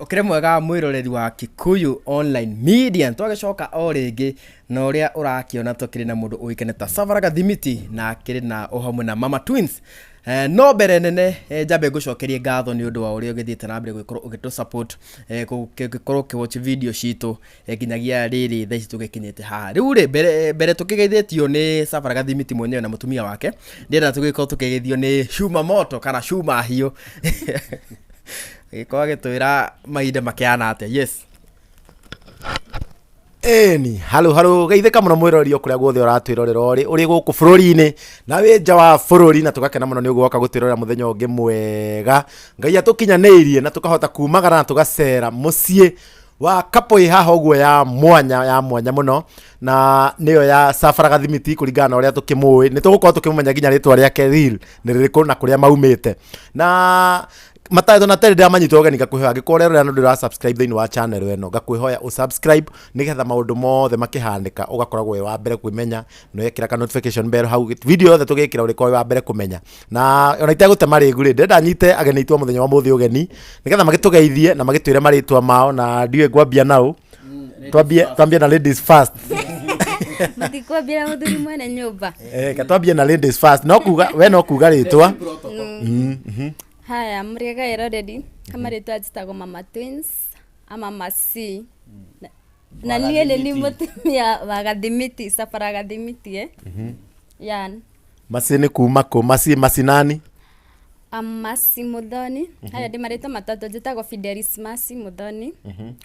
Ukire mwega mwiroreri wa Kikuyu Online Media twagicoka o ringi na uria urakiona tukiri na mundu uikene ta Savara Gathimiti na akiri na uhamwe na Mama Twins. No mbere nene njambe ngucokerie ngatho ni undu wa uria ugithiite na mbere gukorwo ugitu support gukorwo kiwatch video citu nginyagia riri thaici tugikinyite haha riu ri mbere tukigeithitio ni Savara Gathimiti mwenyewe na mutumia wake ndira tugikorwo tukigeithio ni Shuma Moto kana Shuma Hiyo Kwa gitwira mahinda makiana atia. Yes. Eni halo geithika muno mwirori okuria guothe uratwirorera uri guku bururi-ini na wi nja wa bururi na tugakena muno ni ugoka gutwirorera muthenya ungi mwega ngai atukinyaniirie na tukahota kumagara na tugacera mucii wa Kapoi haha uguo ya mwanya muno na niyo ya Savara Gathimiti kuringana na uria tukimui ni tugukorwo tukimumenya nginya ritwa riake real ni ririku na kuria maumite na mataitho na tere ndamanyitwo ogeni ngakwihoya ngikorera no ndira subscribe thini wa channel eno ngakwihoya usubscribe nigetha maundu mothe makihandika ugakoragwo we wa mbere kwimenya no yekira ka notification bell hau video yothe tugikira uri kwa wa mbere kumenya na ona itegute maringu ri ndenda nyite ageni itwa muthenya wa muthi ugeni nigetha magitugeithie na magitwire maritwa mao na ndiwe gwambia nao twambie na ladies first Mutikwambia muthuri mwene nyumba katwambie na ladies first no kuga we no kuga ritwa Haya, muriega already kama ritwa jitagwo Mama Twins ama Masi na niele ni mutumia wa Gathimiti Savara Gathimiti yan Masi ni kuma ko Masi nani Masi Muthoni haya ndi marito matatu jitagwo Fidelis Masi Muthoni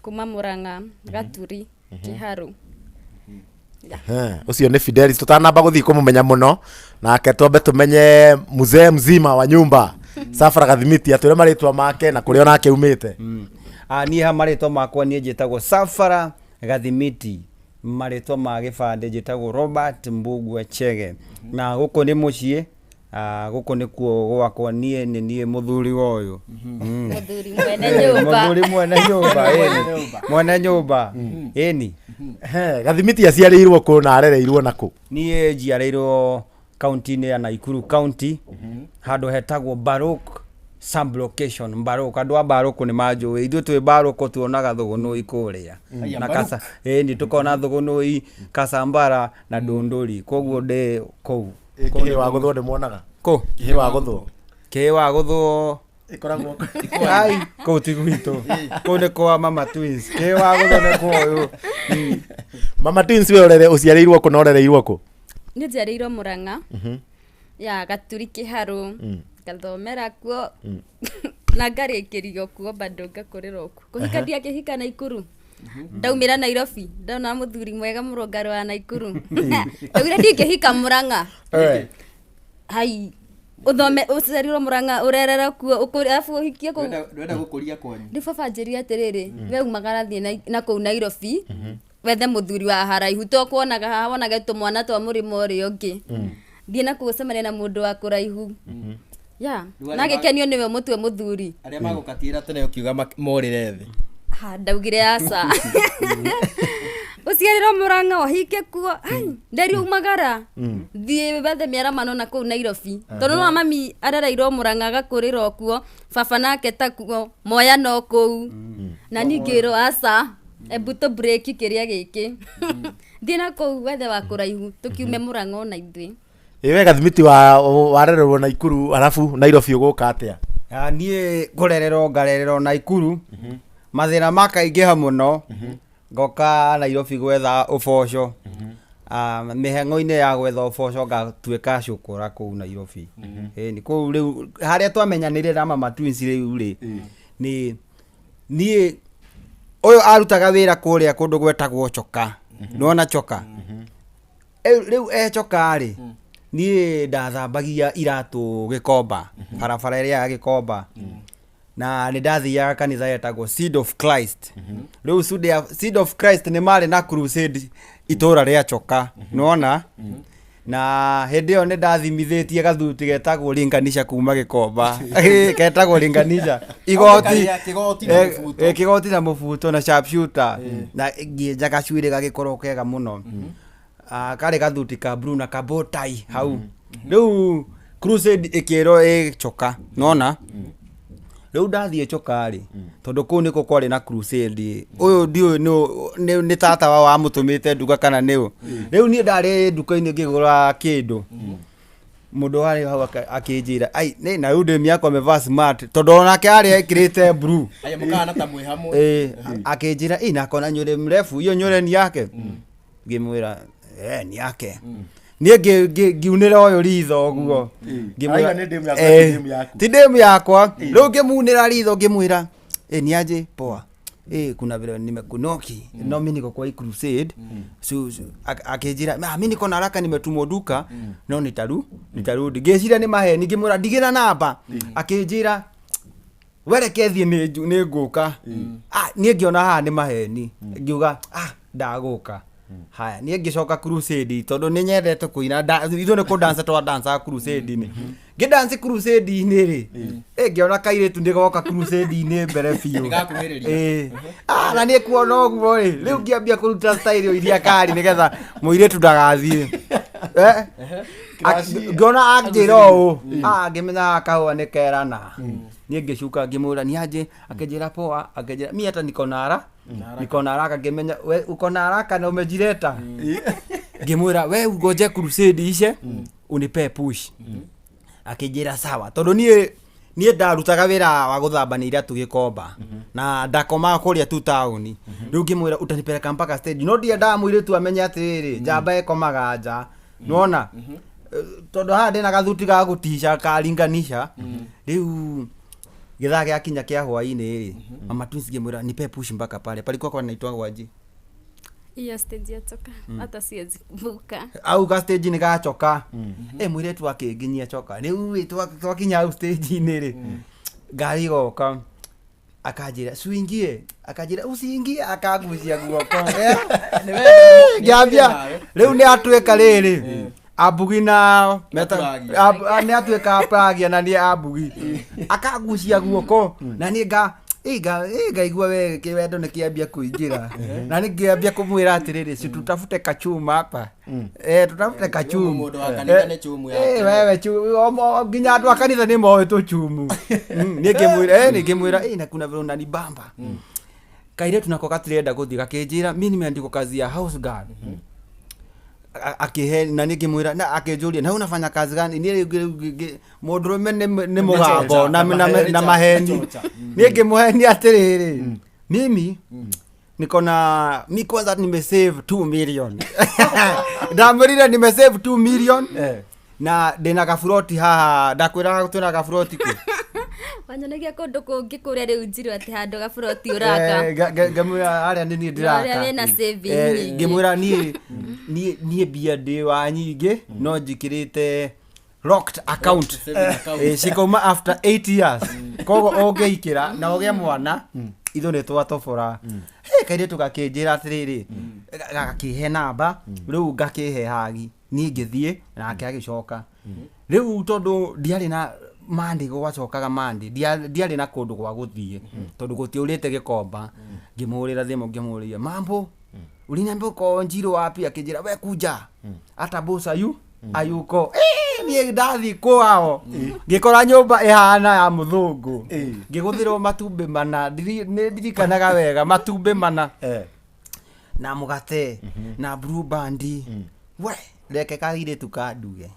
kuma Muranga Gaturi Kiharu ucio ni Fidelis tutanamba guthii kumumenya muno nake twambe tumenye mzee mzima wa nyumba Savara Gathimiti atwire maritwa make na kuria nake umite ni ha maritwa makwa ni njitagwo Savara Gathimiti maritwa ma gibande njitagwo Robert Mbugua Chege na guko ni mucii guko ni kuo gwakwa nie muthuri uyu muthuri mwene nyumba mwene nyumba eni Gathimiti aciarirwo ku na arereirwo naku nie njiarirwo county-ini ya Naikuru County handu hetagwo Baruk sub location Baruk andu a Baruk ni manjui ithu twi Baruk tuonaga thugunui kuria na kasa ni tukona thugunui Kasambara na Ndunduri koguo ndi kou kihi wa guthwo ndimonaga kihi wa guthwo ikoragwo ai ko tigwito ko ne kwa Mama Twins kihi wa guthwo ne ko Mama Twins we urere uciarirwo ku na urereirwo ku ni njiarirwo Muranga ya Gaturi Kiharu ngathomera kuo na ngarikirio kuo bado ngakurira kuo kuhikadia kihika Naikuru ndaumira Nairobi ndona muthuri mwega murungaru wa Naikuru ndaugira ndingihika Muranga hai uthome uciarirwo Muranga urerera kuo ukurafu uhikie ku ndwenda gukuria kwanyu ndi baba njiri atiriri we umagara thie na ku Nairobi wethe muthuri wa haraihu to kuonaga haha wonaga tumwana twa murimo uri ungi thie na kucemania na mundu wa kuraihu ya nagikenio niwe mutwe muthuri aria magukatira tene ukiuga morire thi ndaugire asa uciarirwo Muranga ohike kuo ndari umagara thie wethe miaramano na ku Nairobi tondu no mami arereirwo Muranga agakurira kuo baba nake ta kuo moya no ku na ningiro asa ebuto break kiria giki thina ku wethe wa kuraihu tukiume Muranga na ithui iwe Gathimiti warererwo Naikuru alafu Nairobi uguka atia nie ngurererwo Naikuru mathina makaingiha muno ngoka Nairobi gwetha uboco mihengo-ini ya gwetha uboco ngatuika cukura ku Nairobi ni ku riu haria twamenyanire na Mama Twins riu ri ni nie uyu arutaga wira kuria kundu gwetagwo Choka nona Choka riu Choka ri nie ndathambagia iratu Gikomba barabara iria ya Gikomba na ni ndathiaga kanitha yetagwo Seed of Christ riu Seed of Christ ni mari na crusade itura ria Choka nona na hindi yo ni ndathimithitie gathuti getagwo Linganisha kuma Gikomba getagwo Linganisha igoti na mubuto na sharpshooter na ngienja gacuire gagikorwo kega muno kare gathuti ka blue na kabotai hau riu crusade ikiro Choka nona riu ndathie Choka-ri tondu kuu niko kwari na crusade uyu ndiu ni tata wa mutumite nduga kana niu riu ni ndari nduka-ini ngigura kindu mundu wari hau akinjira ai ni na ude miako amevaa smart tondu onake ari ekirite blue aya mukana ta mwi hamwe akinjira na kona nywele mrefu hiyo nywele ni yake ngimwira ni yake nie ngiunira uyu ritho guo ngimwira ni ndemu yaku ti ndemu yakwa riu ngimunira ritho ngimwira ni aje poa kuna vile nimekunoki no mimi niko kwa crusade akinjira mimi niko na haraka nimetumwa duka no nitarudi ngeciria ni maheni ngimwira ndigina namba akinjira werekethie ni nguka nie ngiona haha ni maheni ngiuga ndaguka haya nie ngicoka crusade tondu ni nyendete kuina ithu ni ku dance twa dance crusade ni ngidance crusade ni ri ngiona kairitu ndigoka crusade ni mbere biu na nie kuona uguo ri riu ngiambia kuruta style iria kari nigetha muiritu ndagathie ngona anjira u ngimenya kahua ni kerana nie ngicuka ngimura ni aje akinjira poa akinjira mi hata niko na haraka ngimenya we uko na haraka na umejireta ngimura we ugoje crusade ice unipe push akinjira sawa tondu nie ndarutaga wira wa guthamba ni iria tugikomba na ndakoma kuria tu town riu ngimwira utanipeleka mpaka stage no dia ndamwire tu amenye atiriri njamba ekomaga nja nuona tondu haha ndina gathuti ga gutisha karinganisha riu githaa giakinya kia hwaini ri Mama Twins ngimwira nipe push mpaka pale palikuwa kwa naitwa gwaji iyo stage ya Choka hata siwezi kuvuka au ka stage ni ga Choka mwiretu akinginyia Choka riu twakinya au stage ni ri ngari goka akajira swingie akajira usiingie akagucia guoko ngambia riu ni atweka riri abugi na meta ni atweka apragia na ni abugi akagucia guoko na ni ngaigua we kiwendo ni kiambia kuingira na ni ngiambia kumwira atiriri si tutafute kachuma hapa tutafute kachuma mundu wa kanitha ni chumu yake wewe nginya andu a kanitha ni moe tu chumu ni ngimwira na kuna vile unanibamba kaire tunako katirenda guthi gakinjira mimi nimeandikwa kazi ya house guard akihe na ngimwira na akinjuria na unafanya kazi gani ni mundurume ni mugambo na maheni ni ngimuheni atiriri mimi niko na mi kwanza nimesave 2 million ndamwirire nimesave 2 million na ndina gafuroti haha ndakwira twina gafuroti ku wanyonegia kundu kungi kuria riu njiro ati handu gafuroti uraka ngamwira aria ni ndiraka aria wena saving ngimwira nie bia ndi wa nyingi no njikirite locked account cikoma after 8 years kogo ongeikira na oge mwana ithu ni twatobora kaire tugakinjira atiriri gakihe namba riu ngakihe hagi nie ngithie nake agicoka riu tondu ndiari na mandi gwacokaga mandi ndiari na kundu gwa guthie tondu gutiurite gikomba ngimurira thimu ngimuria mambo uliniambia uko Njiro wapi akinjira we kuja hata boss ayuko nie ndathi kwao ngikora nyumba ihana ya muthungu ngiguthirwo matumbe mana ndirikanaga wega matumbe mana na mugate na blue band we reke kaire tukanduge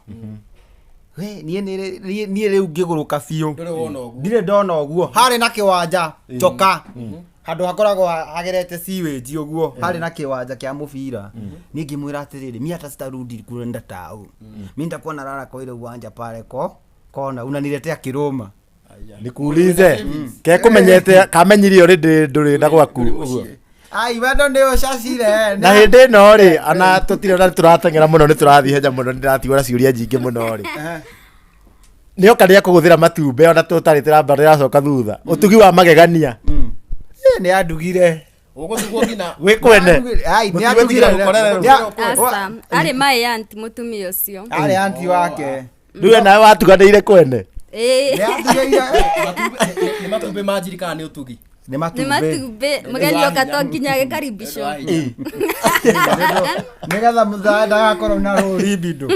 we nie riu ngiguruka biu ndire ndona uguo hari na kiwanja Choka handu hakoragwo hagerete siwage uguo hari na kiwanja kia mubira ni ngimwira atiriri mi hata sitarudi kurenda tao mi ndakuwa narara kwa ile uwanja pale kona unaniletea kiroma nikuulize ke kumenyete kamenyirio ri nduri na gwaku uguo ai wendo ndio shacire na hindi no ri ana tutire na turatengera muno ni turathi heja muno ndiratigora ciuria nyingi muno ri nio karia kuguthira matumbe ona tutari tirambara coka thutha utugi wa magegania ni andugire uguthigwo ngina wikwene ai ni andugire asa ari mai anti mutumia ucio ari anti wake ndiwe nawe watuganire kwene ni andugire ni matumbe majirikana ni utugi nĩ nĩ matumbĩ matumbĩ mũgeni oka to nginya gĩkaribisho nĩgetha mũthaya ndagakorwo na rũrimbindo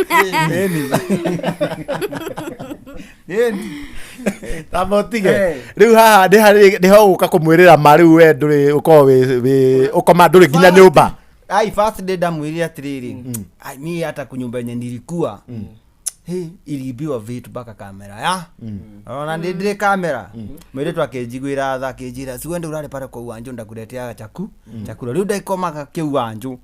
Tamotige riu haha nĩ ho gũka kũmwĩrĩra ma rĩu we ndũrĩ ũkorwo ũkoma ndũrĩ nginya nyũmba. Ai first day ndamwĩrire atĩrĩrĩ mimi hata kunyumba yenye nilikuwa iliibiwa vitu mpaka kamera ya ona ndire kamera mwĩrĩtu akĩnjiguĩra tha akĩnjĩra siwende urare pale kwa uwanjo ndakuletea chakula riu ndaikomaga kĩuwanjo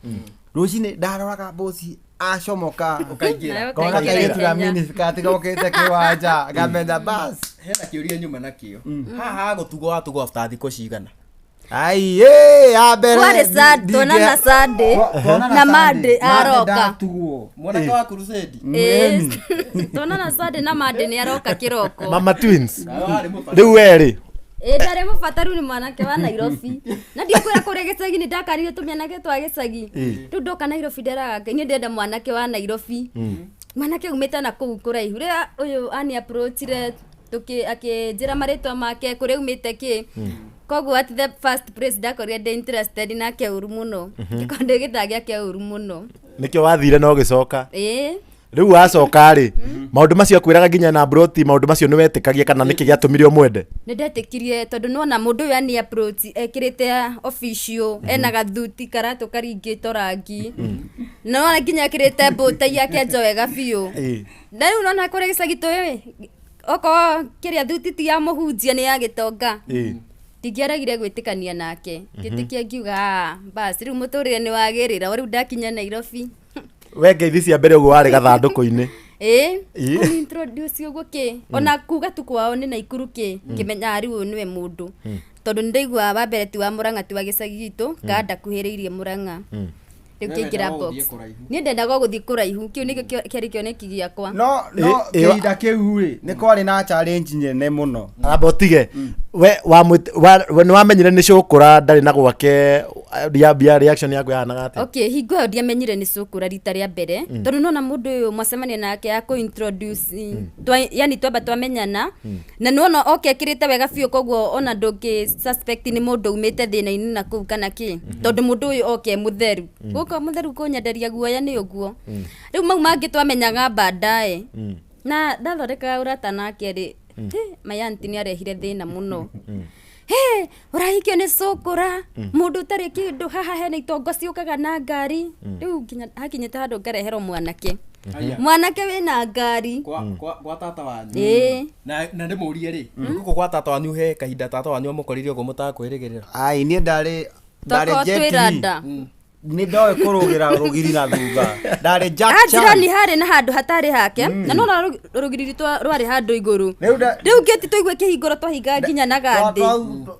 rũcinĩ ndaroraga bosi acomoka Ukaingira. kona kairĩtu na mini skati gokĩte kĩwanja ngamenya bas hena kĩũria nyuma nakĩo haha gũtugwo watugwo after thikũ cigana. ai ya mbere kwarĩ sad tonana Sunday na Monday aroka mwanake wa crusade tonana Sunday na Monday nĩ aroka kĩroko Mama Twins rĩu werĩ ndarĩ mũbataru nĩ mwanake wa Nairobi na ndikwĩra kũrĩa gĩcagi nĩ ndakarire tũmĩanake twa gĩcagi rĩu ndoka Nairobi nderaga niĩ ndenda mwanake wa Nairobi mwanake umĩte na kũu kũraihu rĩrĩa ũyũ ani approachire akĩnjĩra marĩtwa make kũrĩa umĩte kĩ koguo at the first place ndakorire ndĩ interested nake ũru mũno gĩkonde gĩthagia kĩa ũru mũno nĩkĩo wathire no gĩcoka rĩu wacoka rĩ maũndũ macio akwĩraga nginya na broti maũndũ macio nĩ wetĩkagia kana nĩkĩ gĩatũmire ũmwende? nĩ ndetĩkirie tondũ nĩwona mũndũ ũyũ ani approach ekĩrĩte official ena gathuti karatũ karingĩtwo rangi nĩwona nginya ekĩrĩte mbũtai yake njowega biũ na rĩu nona kũrĩa gĩcagi tũĩ okorwo kĩrĩa thuti ti ya mũhunjia nĩ ya gĩtonga ndingĩaragire gwĩtĩkania nake ngĩtĩkia ngiuga basi rĩu mũtũrĩre nĩ wagĩrĩra rĩu ndakinya Nairobi we ngeithi cia mbere ũguo warĩ gathandũkũ-inĩ introduce ũguo kĩ ona kuga tu kwao nĩ Naikuru kĩ ngĩmenya rĩu nĩwe mũndũ tondũ nĩndaigua wa mbere ti wa Mũrang'a ti wa gĩcagi gitũ kanda kuhĩrĩirie Mũrang'a rĩu kĩingĩra box niĩ ndendaga gũthiĩ kũraihu kĩu nĩkĩo kĩarĩ kĩoneki gĩakwa no kĩhinda kĩu rĩ nĩ kwarĩ na challenge nene mũno Abotige we nĩ wamenyire nĩ cũkũra ndarĩ na gwake reaction yaku yahanaga atĩa? Okay hingo ĩyo ndiamenyire nĩ cũkũra rita rĩa mbere tondũ nona mũndũ ũyũ mwacemania nake ya kũ-introduce yani twamba twamenyana na nĩwona ekĩrĩte wega biũ koguo ona ndũngĩ suspect nĩ mũndũ umĩte thĩna-inĩ na kũu kana kĩ tondũ mũndũ ũyũ mũtheru gũka mũtheru kũnyenderia guoya nĩ ũguo rĩu mau mangĩ twamenyaga baadaye na ndathondekaga ũrata nake rĩ my aunty nĩ arehire thĩna mũno ũrahikio nĩ cũkũra mũndũ ũtarĩ kĩndũ haha hena itongo ciũkaga na ngari rĩu nginya hakinyĩte handũ ngareherwo mwanake wĩna ngari gwa tata wanyu na ndĩmũrie rĩ gũkũ gwa tata wanyu he kahinda tata wanyu amũkorire ũguo mũtakwĩrĩgĩrĩra? ai niĩ ndarĩ jetri nĩ ndoĩ kũrũgĩra rũgiri na thutha ndarĩ njirani harĩ na handũ hatarĩ hake na nona rũgiri rwarĩ handũ igũrũ rĩu ngĩti tũigue kĩhingũro twahinga nginya na gathĩ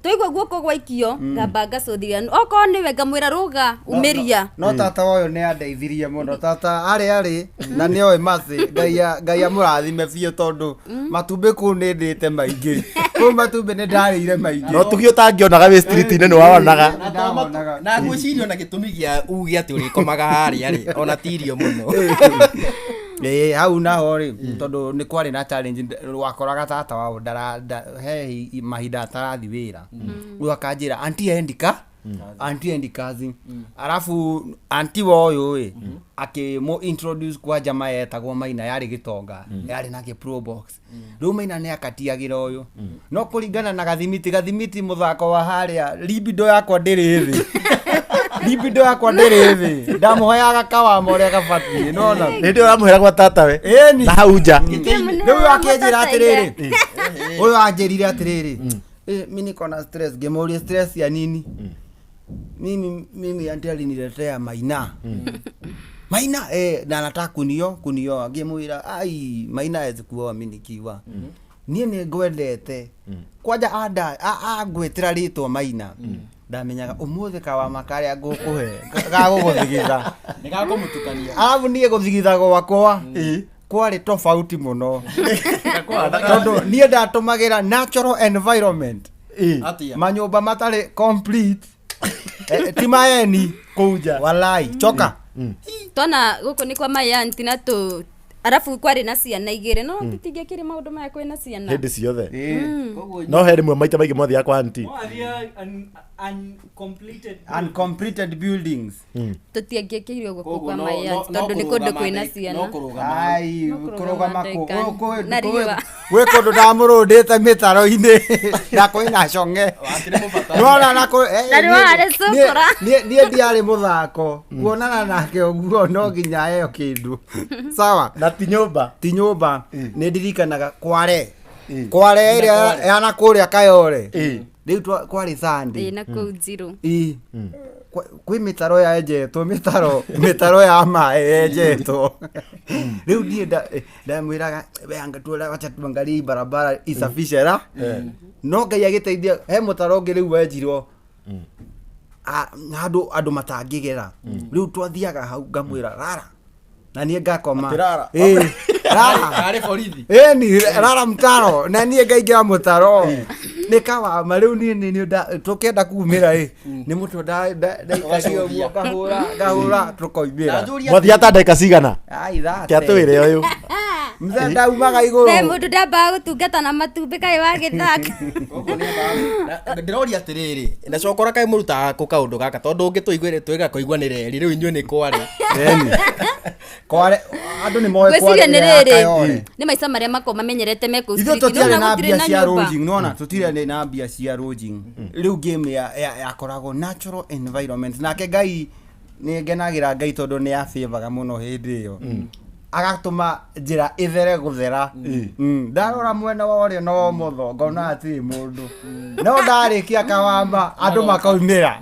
tũigua guoko gwaikio ngamba ngacũthia okorwo nĩwe ngamwĩra rũga umĩria no tata ũyũ nĩ andeithirie mũno tata arĩ na nĩoĩ macĩ Ngai amũrathime biũ tondũ matumbĩ kũu nĩ ndĩte maingĩ kũu matumbĩ nĩ ndarĩire maingĩ no tũgĩ ũtangĩonaga wĩ street-inĩ nĩ waonaga na ngwĩciria ona gĩtũmi gĩa uge atĩ ũrĩkomaga harĩa rĩ ona tirio mũno hau naho rĩ tondũ nĩ kwarĩ na challenge wakoraga tata wao he mahinda atarathi wĩra rĩu akanjĩra anti endi kazi arafu anti wa ũyũ akĩmũ introduce kwa jamaa yetagwo Maina yarĩ Gĩtonga yarĩ nake pro box rĩu Maina nĩ akatiagĩra ũyũ no kũringana na gathimiti mũthako wa harĩa libido yakwa ndĩrĩ thĩ libido yakwa ndĩrĩ thĩ ndamũheaga kawama ũrĩa gabatiĩ nona nĩndĩ ũramũhera gwa tata we na hau nja rĩu akĩnjĩra atĩrĩrĩ ũyũ anjĩrire atĩrĩrĩ mimi niko na stress ngĩmũria stress ya nini mimi anti aliniletea Maina Maina na nataka kunio ngĩmwĩra ai Maina hawezi kuoa mimi nikiwa niĩ nĩ ngwendete kwanja ngwĩtĩra rĩtwa Maina ndamenyaga ũmũthĩ kawama karĩa ngũkũhe gagũgũthigitha nĩ gakũmũtukania arabu niĩ gũthigitha gwakwa kwarĩ tofauti mũno tondũ niĩ ndatũmagĩra natural environment manyũmba matarĩ complete ti maeni kũu nja walai choka tona gũkũ nĩ kwa my aunty na arabu kwari na ciana igire no titingekire maundu maya kwina ciana hindi ciothe no he rimwe maita maingĩ mothiaga kwa anti uncompleted buildings tutiangĩkĩire guku kwa maya tondu ni kundu kwina ciana ai kurugama na riũa we kundu ndamurundite mitaro-ini na kwina conge nona na riũa harĩ cukura nie ndiarĩ muthako kuonana nake ũguo no nginya eo kĩndũ sawa na ti nyũmba nĩ ndirikanaga kware ĩrĩa yana kũrĩa Kayole rĩu kwarĩ Sunday na kũu Njiru kwĩ mĩtaro yenjetwo mĩtaro ya maĩ yenjetwo rĩu niĩ ndamwĩraga weanga wacha tuangalie barabara isafishe ra no Ngai agĩteithia he mũtaro ũngĩ rĩu wenjirwo andũ matangĩgera rĩu twathiaga hau ngamwĩra rara na niĩ ngakoma rara arĩ borithi ni rara mtaro na niĩ ngaingĩra mũtaro nĩ kawama rĩu niĩ tũkĩenda kumĩra nĩ mũtũ ndaikagia ũguo ngahũra tũkoimĩra mwathia ta ndagĩka cigana kĩa twĩre ũyũ mzee ndaumaga igũrũ mũndũ ndambaga gũtungata na matumbĩ kaĩ wa gĩthaka ndĩroria atĩrĩrĩ nacokora kaĩ mũrutaga kũ kaũndũ gaka tondũ ũngĩtũiguĩre twĩga kũiguanĩra eri rĩu inyuĩ nĩ kware andũ nĩ moĩ gwĩciria nĩ rĩrĩ nĩ maica marĩa makorwo mamenyerete me kũu ithuĩ tũtirĩ na mbia cia lodging nona tũtirĩ na mbia cia lodging rĩu game yakoragwo natural environment nake Ngai nĩ ngenagĩra Ngai tondũ nĩ afavoraga mũno hĩndĩ ĩyo agatũma njĩra ithere gũthera ndarora mwena wa ũrĩo no mũtho ngona atĩ mũndũ no ndarĩkia kawamba andũ makaumĩra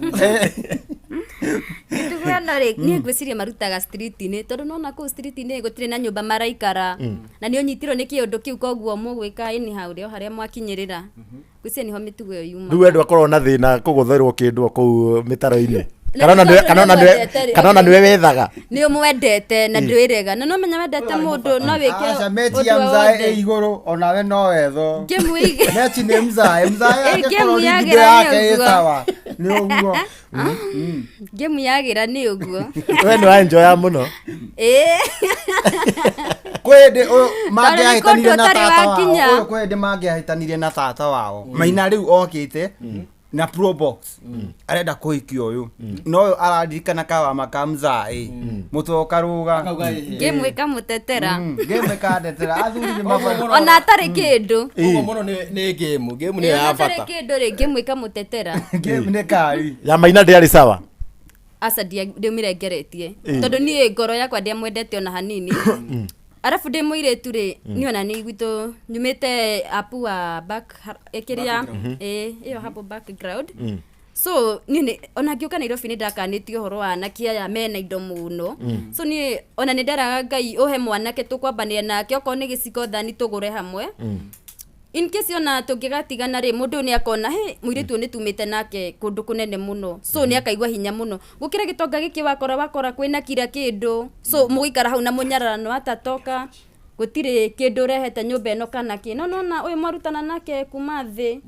tugana rĩ niĩ ngwĩciria marutaga street-inĩ tondũ nona kũu street-inĩ gũtirĩ na nyũmba maraikara na nĩ ũnyitirwo nĩ kĩũndũ kĩu koguo mũgwĩka anyhow rĩo harĩa mwakinyĩrĩra ngwĩciria niho mĩtugo ĩyo yuma rĩu endwa korwo na thĩna kũgũtherwo kĩndũ kũu mĩtaro-inĩ kanona nĩwe wethaga nĩ ũmwendete na ndwĩrega na no menya wendete mũndũ no wĩke mechi ya mzae igũrũ onawe no wetho mechi nĩ mzae yake korwo ligide yake ĩsawa nĩ ũguo game yagĩra nĩ ũguo we nĩ wa enjoya mũno kwende mangĩahĩtanire na tata wao kwende mangĩahĩtanire na tata wao maina rĩu okĩte na pro box arenda kũhikia ũyũ no ũyũ araririkana kawama ka mzae mũtwe ũkarũga game ĩkamũtetera game ĩkandetera athuri nĩ mabara ona atarĩ kĩndũ ũguo mũno nĩ game nĩ ya bata atarĩ kĩndũ rĩ game ĩkamũtetera game nĩ kari ya maina ndĩarĩ sawa aca ndĩmĩrengeretie tondũ niĩ ngoro yakwa ndĩamwendete ona hanini arabu ndĩ mũirĩtu rĩ nĩ ona nĩ gwitũ nyumĩte apu wa back ĩkĩria ĩyo hapo background so niĩ ona ngĩũka Nairobi nĩ ndakanĩtie ũhoro wa anake aya mena indo mũno so niĩ ona nĩ nderaga Ngai ũhe mwanake tũkwambanĩria nake okorwo nĩ gĩciko thani tũgũre hamwe in case ona tũngĩgatigana rĩ mũndũ nĩ akona mũirĩtu nĩ tumĩte nake kũndũ kũnene mũno so nĩ akaigua hinya mũno gũkĩra gĩtonga gĩkĩ wakora kwĩna kira kĩndũ so mũgĩikara hau na mũnyararano atatoka gũtirĩ kĩndũ ũrehete nyũmba ĩno kana kĩ nona ũyũ mwarutana nake kuma thĩ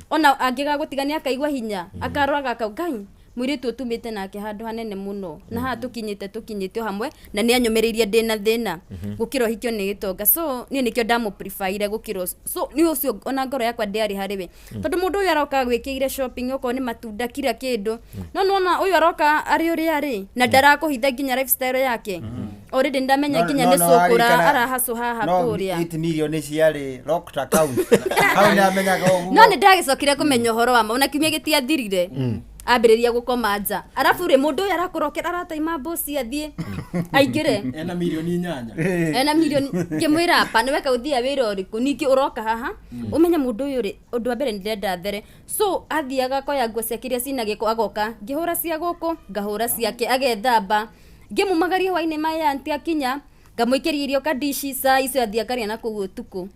ona angĩgagũtigania akaigua hinya akaroraga akauga Ngai mũirĩtu ũtumĩte nake handũ hanene mũno na haha tũkinyĩte hamwe na nĩ anyũmĩrĩirie ndĩna thĩna gũkĩra ũhikio nĩ gĩtonga so niĩ nĩkĩo ndamũprefaire gũkĩra so nĩ ũcio ona ngoro yakwa ndĩarĩ harĩ we tondũ mũndũ ũyũ aroka gwĩkĩire shopping okorwo nĩ matunda kira kĩndũ no nona ũyũ aroka arĩ ũrĩa arĩ na ndarakũhitha nginya lifestyle yake already ndamenya nginya nĩ cũkũra arahacũ haha kũrĩa 8 million ciarĩ locked account hau nĩ amenyaga ũguo no nĩ ndagĩcokire kũmenya ũhoro wa na kiumia gĩtiathirire ambĩrĩria gũkoma nja arabu rĩ mũndũ ũyũ arakũrokera arataima mboci athiĩ aingĩre ena mirioni 8 ena mirioni ngĩmwĩra apa nĩ weka ũthia wĩra ũrĩkũ ningĩ ũroka haha ũmenye mũndũ ũyũ rĩ ũndũ wa mbere nĩ ndenda there so athiaga koya nguo ciake iria cina gĩko agoka ngĩhũra cia gũkũ ngahũra ciake agethamba ngĩmumagaria hwainĩ maya anti akinya ngamwĩkĩria irio kandici saa icio athiĩ akarĩa na kũu ũtukũ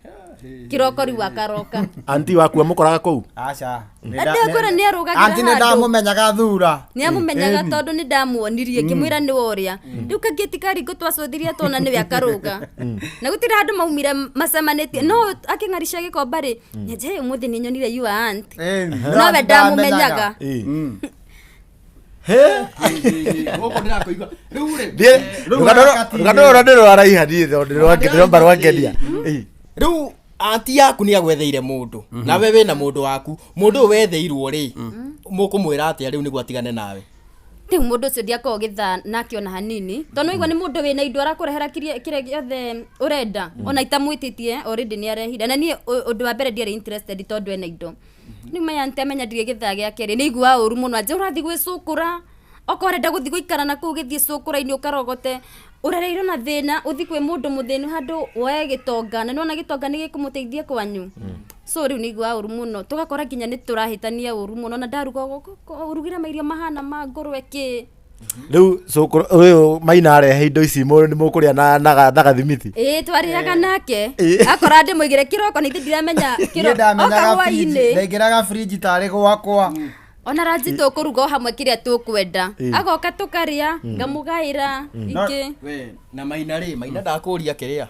kiroko riu akaroka anti waku amũkoraga kũu aca ndĩkwĩra nĩ arũgagĩra anti nĩ ndamũmenyaga thura nĩ amũmenyaga tondũ nĩ ndamuonirie ngĩmwĩra nĩ ũrĩa rĩu kangĩtikari ngũtwacũthirie tona nĩwe akarũga na gũtirĩ handũ maumire macemanĩtie no akĩng'arisha gĩkomba rĩ nje ũmũthĩ nĩ nyonire you aunt nowe ndamũmenyaga Goko ndirakuigua riu ri rugano ndiro araihani ndiromba rwangedia riu anti yaku ni agwetheire mundu na we wina mundu waku mundu wetheirwo ri mukumwira atia riu niguo atigane nawe riu mundu ucio ndiakorwo githa nake ona hanini tondu igua ni mundu wina indo arakurehera kire giothe urenda ona itamwititie already ni arehire na ni undu wa mbere ndiari interested tondu ena indo ni maya ntemenya ndire githa giake ri ni igua uru muno anje urathi gwicukura okorenda guthi guikara na ku githie cukura-ini ukarogote urereirwo na thina uthi kwi mundu muthinu handu woe gitonga na nona gitonga ni gikumuteithia kwanyu so riu ni igua uru muno tugakora nginya ni turahitania uru muno na ndaruga urugire mairio mahana ma ngurwe ki riu uyu Maina arehe indo ici ni mukuria na gathimiti twariaga nake akora ndi muigire kiroko ni ndiramenya kiroko ndaigiraga fridge tari gwakwa ona ranji tukuruga hamwe kiria tukwenda agoka tukaria ngamugaira iki we na Maina ri Maina ndakuria kiria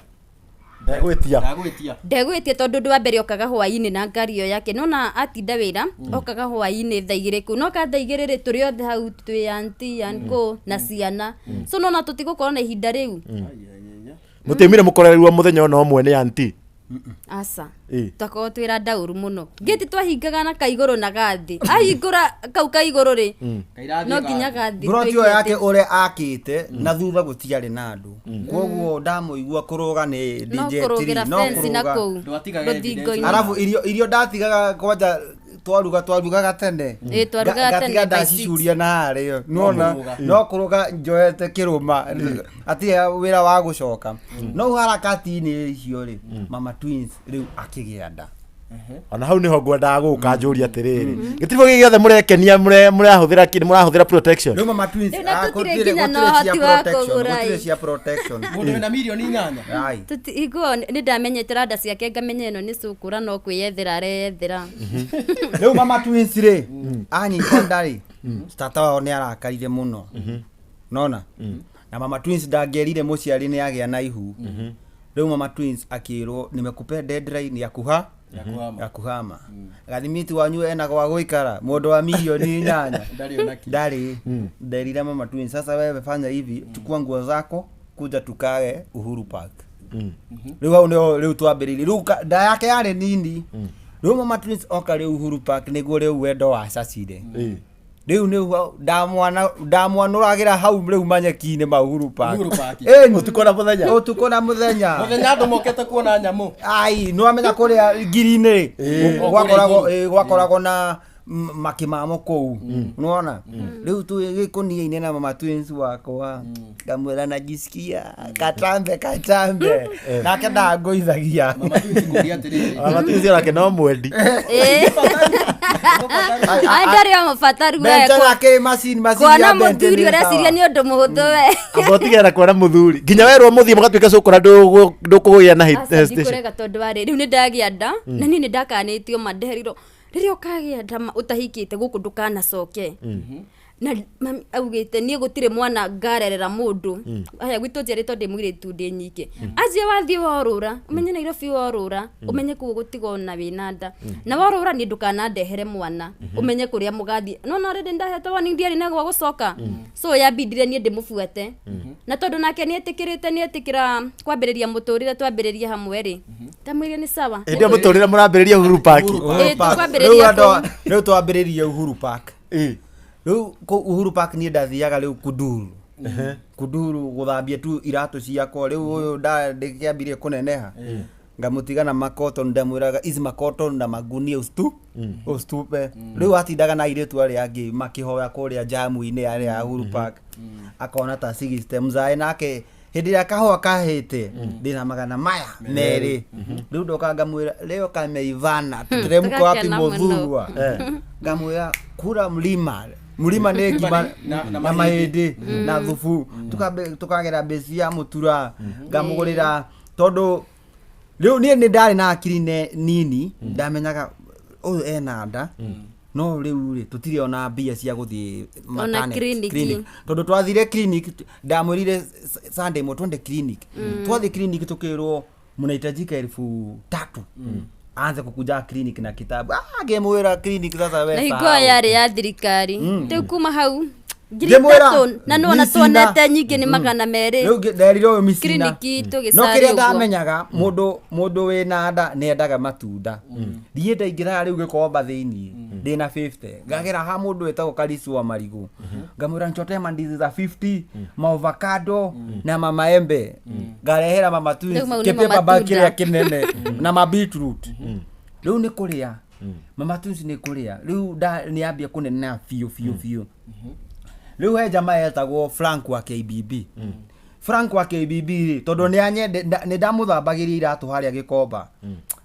ndegwitia tondu ndu wa mbere okaga hwaini na ngari yo yake nona atinda wira okaga hwaini thaa igiri ku no ka thaa igiri ri turi othe hau twi anti yanko na ciana so nona tutigukorwo na ihinda riu mutimire mukorerwa muthenya ona omwe ni anti asa twakorwo twira ndauru muno ngiti twahingaga na kaiguru na gathi ahingura kau kaiguru ri no nginya gathi brotio yake ure akite na thutha gutiari na andu koguo ndamuigua kuruga ni DJ no kuruga arabu irio ndatigaga kwanja twaruga gatene gatiga ndacicuria na hario nona no kuruga njoete kiruma ati wira wa gucoka no harakati-ini icio ri Mama Twins riu akigianda ona hau niho ngwendaga guka njuria atiriri gitiribo giothe murekenia murahuthira kini murahuthira protection riu Mama Twins cia protection mundu wina milioni 8 ai igwo ni ndamenyete rada ciake ngamenya ino ni cukura no kwiyethera areyethera riu Mama Twins ri ani kondari tata wao ni arakarire muno nona na Mama Twins ndangerire muciari ni agia na ihu riu Mama Twins akirwo nimekupe deadline ya kuhama gathimiti wanyu ena gwa guikara mundu wa milioni 8 ndari nderira Mama Twins sasa wewe fanya hivi chukua nguo zako kuja tukae Uhuru Park riu twambiririe riu nda yake yari nini riu Mama Twins okare Uhuru Park niguo riu wendo wa cacire riu ni ndamwanuragira hau riu manyeki-ini ma Uhuru Park utuko na muthenya andu mokete kuona nyamu ai no amenya kuria ngiri-ini gwakoragwo na makimamo kou unaona riu tu gikunia-ini na Mama Twins wakwa ngamwira najisikia katambe nake ndanguithagia Mama Twins yake no mwendi andari wa mafataru weke machine kuona muthuri ureciria ni undu muhuthu we abotigera kuona muthuri nginya werwo muthie mugatuika cukura ndukugia na ndikurega tondu wa riu ni ndagia nda na ni ndakanitio maderiro riria ukagia nda utahikite guku ndukanacoke na mami augite nie gutire mwana ngarerera mundu aya gwitu njerito ndi mwiritu ndi nyike aje wathi worura umenye Nairobi worura umenye ku gutigo na winanda na worura ni ndukana ndehere mwana umenye kuria mugathi no rede ndahetwo wani ndiari na gwa gucoka so yabindire nie ndimubuete na tondu nake ni etikira kwambiriria muturire twambiriria hamwe ri tamwire ni sawa ndio muturire murambiriria Uhuru Park riu twambiriria Uhuru Park riu Uhuru Park ni ndathiaga riu kuduru guthambia tu iratu ciakwa riu uyu ndikiambirie kuneneha ngamutiga na makoto ndamwiraga izi makoto na magunia ustupe riu atindaga na iretu ari angi makihoya kuria jamu-ini ari ya Uhuru Park akona ta system zae nake hindi ya kahwa kahete ndina magana maya meri riu ndoka ngamwira leo kameivana tuteremko wapi muthurwa ngamwira kura mlima ni ngima na mahindi na thubu tukagera besi ya mutura ngamugurira tondu riu ni ndari na akiri nini ndamenyaga uyu ena nda no riu ri tutire ona mbia cia guthie clinic tondu twathire clinic ndamwirire Sunday mo twende clinic twathie clinic tukirwo munahitajika 3,000 anze kukuja clinic na kitabu ngemwira clinic sasa wewe na higo yari ya thirikari riu kuma hau Ngiri na no na tuonete nyingi ni magana meri riu nderiro misina kliniki tugisari no kiria ndamenyaga mundu wina nda ne endaga matunda thie ndaingira riu gikomba thiini ndina 50 ngagera ha mundu wetagwo Karisu wa Marigu ngamwira nchote mandizi za 50 avocado na maembe ngarehera mama tu kepepa bakiria kinene na ma beetroot riu ni kuria mama tu ni kuria riu ni ambia kunena fio riu he jamaa etagwo Frank wa KBB Frank wa KBB tondu ni ni ndamuthambagiria iratu haria gikomba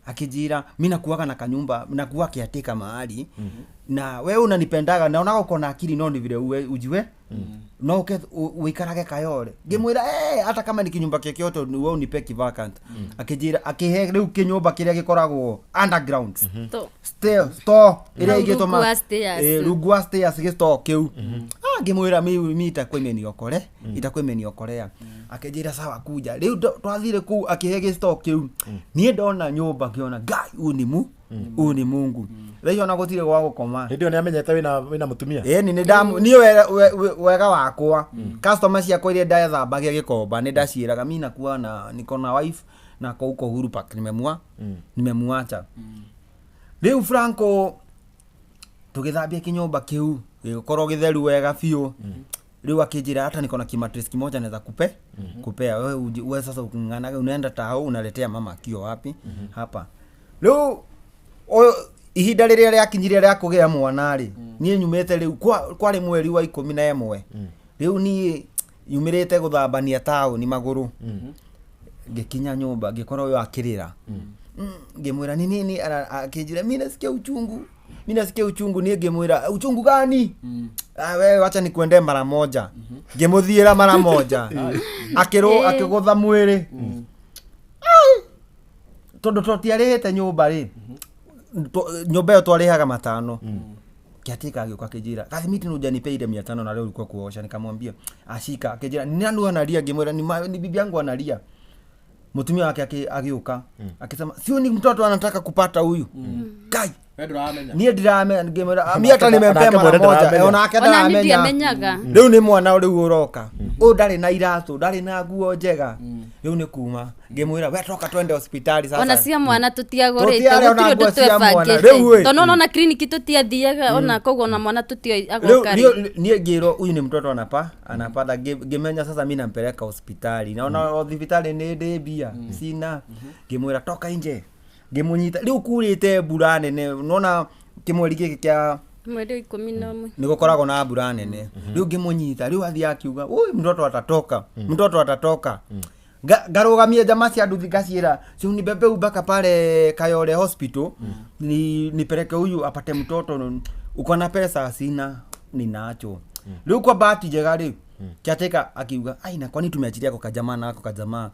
akijira mimi nakuaga na kanyumba nakuwa kiatika mahali na wewe unanipendaga na unaga uko na akili no ni vile ujue no uikarage Kayole ngimwira hata kama ni kinyumba kile kyoto wewe unipe vacant akijira akihe riu kinyumba kiria gikoragwo underground store ira igitoma rugwa stairs gisto kiu ngimwira mimi itakwemeniokore akijira sawa kuja riu twathire ku akihe gisto kiu nie ndona nyumba kiona ngai u ni Mungu riu ona gutire gwa gukoma ndio ni amenyete wina mutumia ni ndamu ni wega wakwa customer cia kwa ile ndaethambagia gikomba ni ndaciraga mimi nakuwa na niko na wife na kwa uko Uhuru Park nimemuacha riu Franco tugithambia kinyumba kiu gikorwo githeru wega biu riu akijira hata niko na kimattress kimoja naweza kupea wewe sasa ukingana unaenda tao unaletea mama kio wapi hapa riu ihinda riria riakinyire ria kugia mwana ri nie nyumete riu kwari mweri wa 11 riu nie yumirite guthambania tao ni maguru ngikinya nyumba ngikorwo yo akirira ngimwira nini akijira mimi nasikia uchungu nie ngimwira uchungu gani wewe acha nikuende mara moja ngimuthiira mara moja akigutha mwiri tondu totiarihite nyumba ri nyumba yo twarihaga 5 kiatika agioka kijira kathimiti nujanipeire 500 na leo ulikuwa kuosha nikamwambia ashika kijira ni nani analia ngimwira ni bibi yangu analia mutumia wake agioka akisema sio ni mtoto anataka kupata huyu kai nie ndirame ngimwira mimi hata nimempea mara moja ona akenda amenyaga riu ni mwana riu uroka ndari na iratu ndari na nguo njega riu ni kuma ngimwira we toka twende hospitali sasa ona cia mwana tutiagorite gutire ndu twebangite tono na kliniki tutiathiaga ona kogo na mwana tutio agoka nie ngiro huyu ni mtoto anapata ngimenya sasa mimi nampeleka hospitali naona hospitali ni ndebia sina ngimwira toka nje ngimunyita riu kurite mbura nene unaona kimweri giki kia mweri 11 nigukoragwo na mbura nene riu ngimunyita riu athi akiuga oi mtoto atatoka ngarugamie jamaa cia nduthi ngacira sio ni bebe ubaka pale Kayole hospital nipeleke huyu apate mtoto uko na pesa sina ninacho riu kwa bahati njega riu kiateka akiuga ai na kwani tumeachilia kwa jamaa nako kajamaa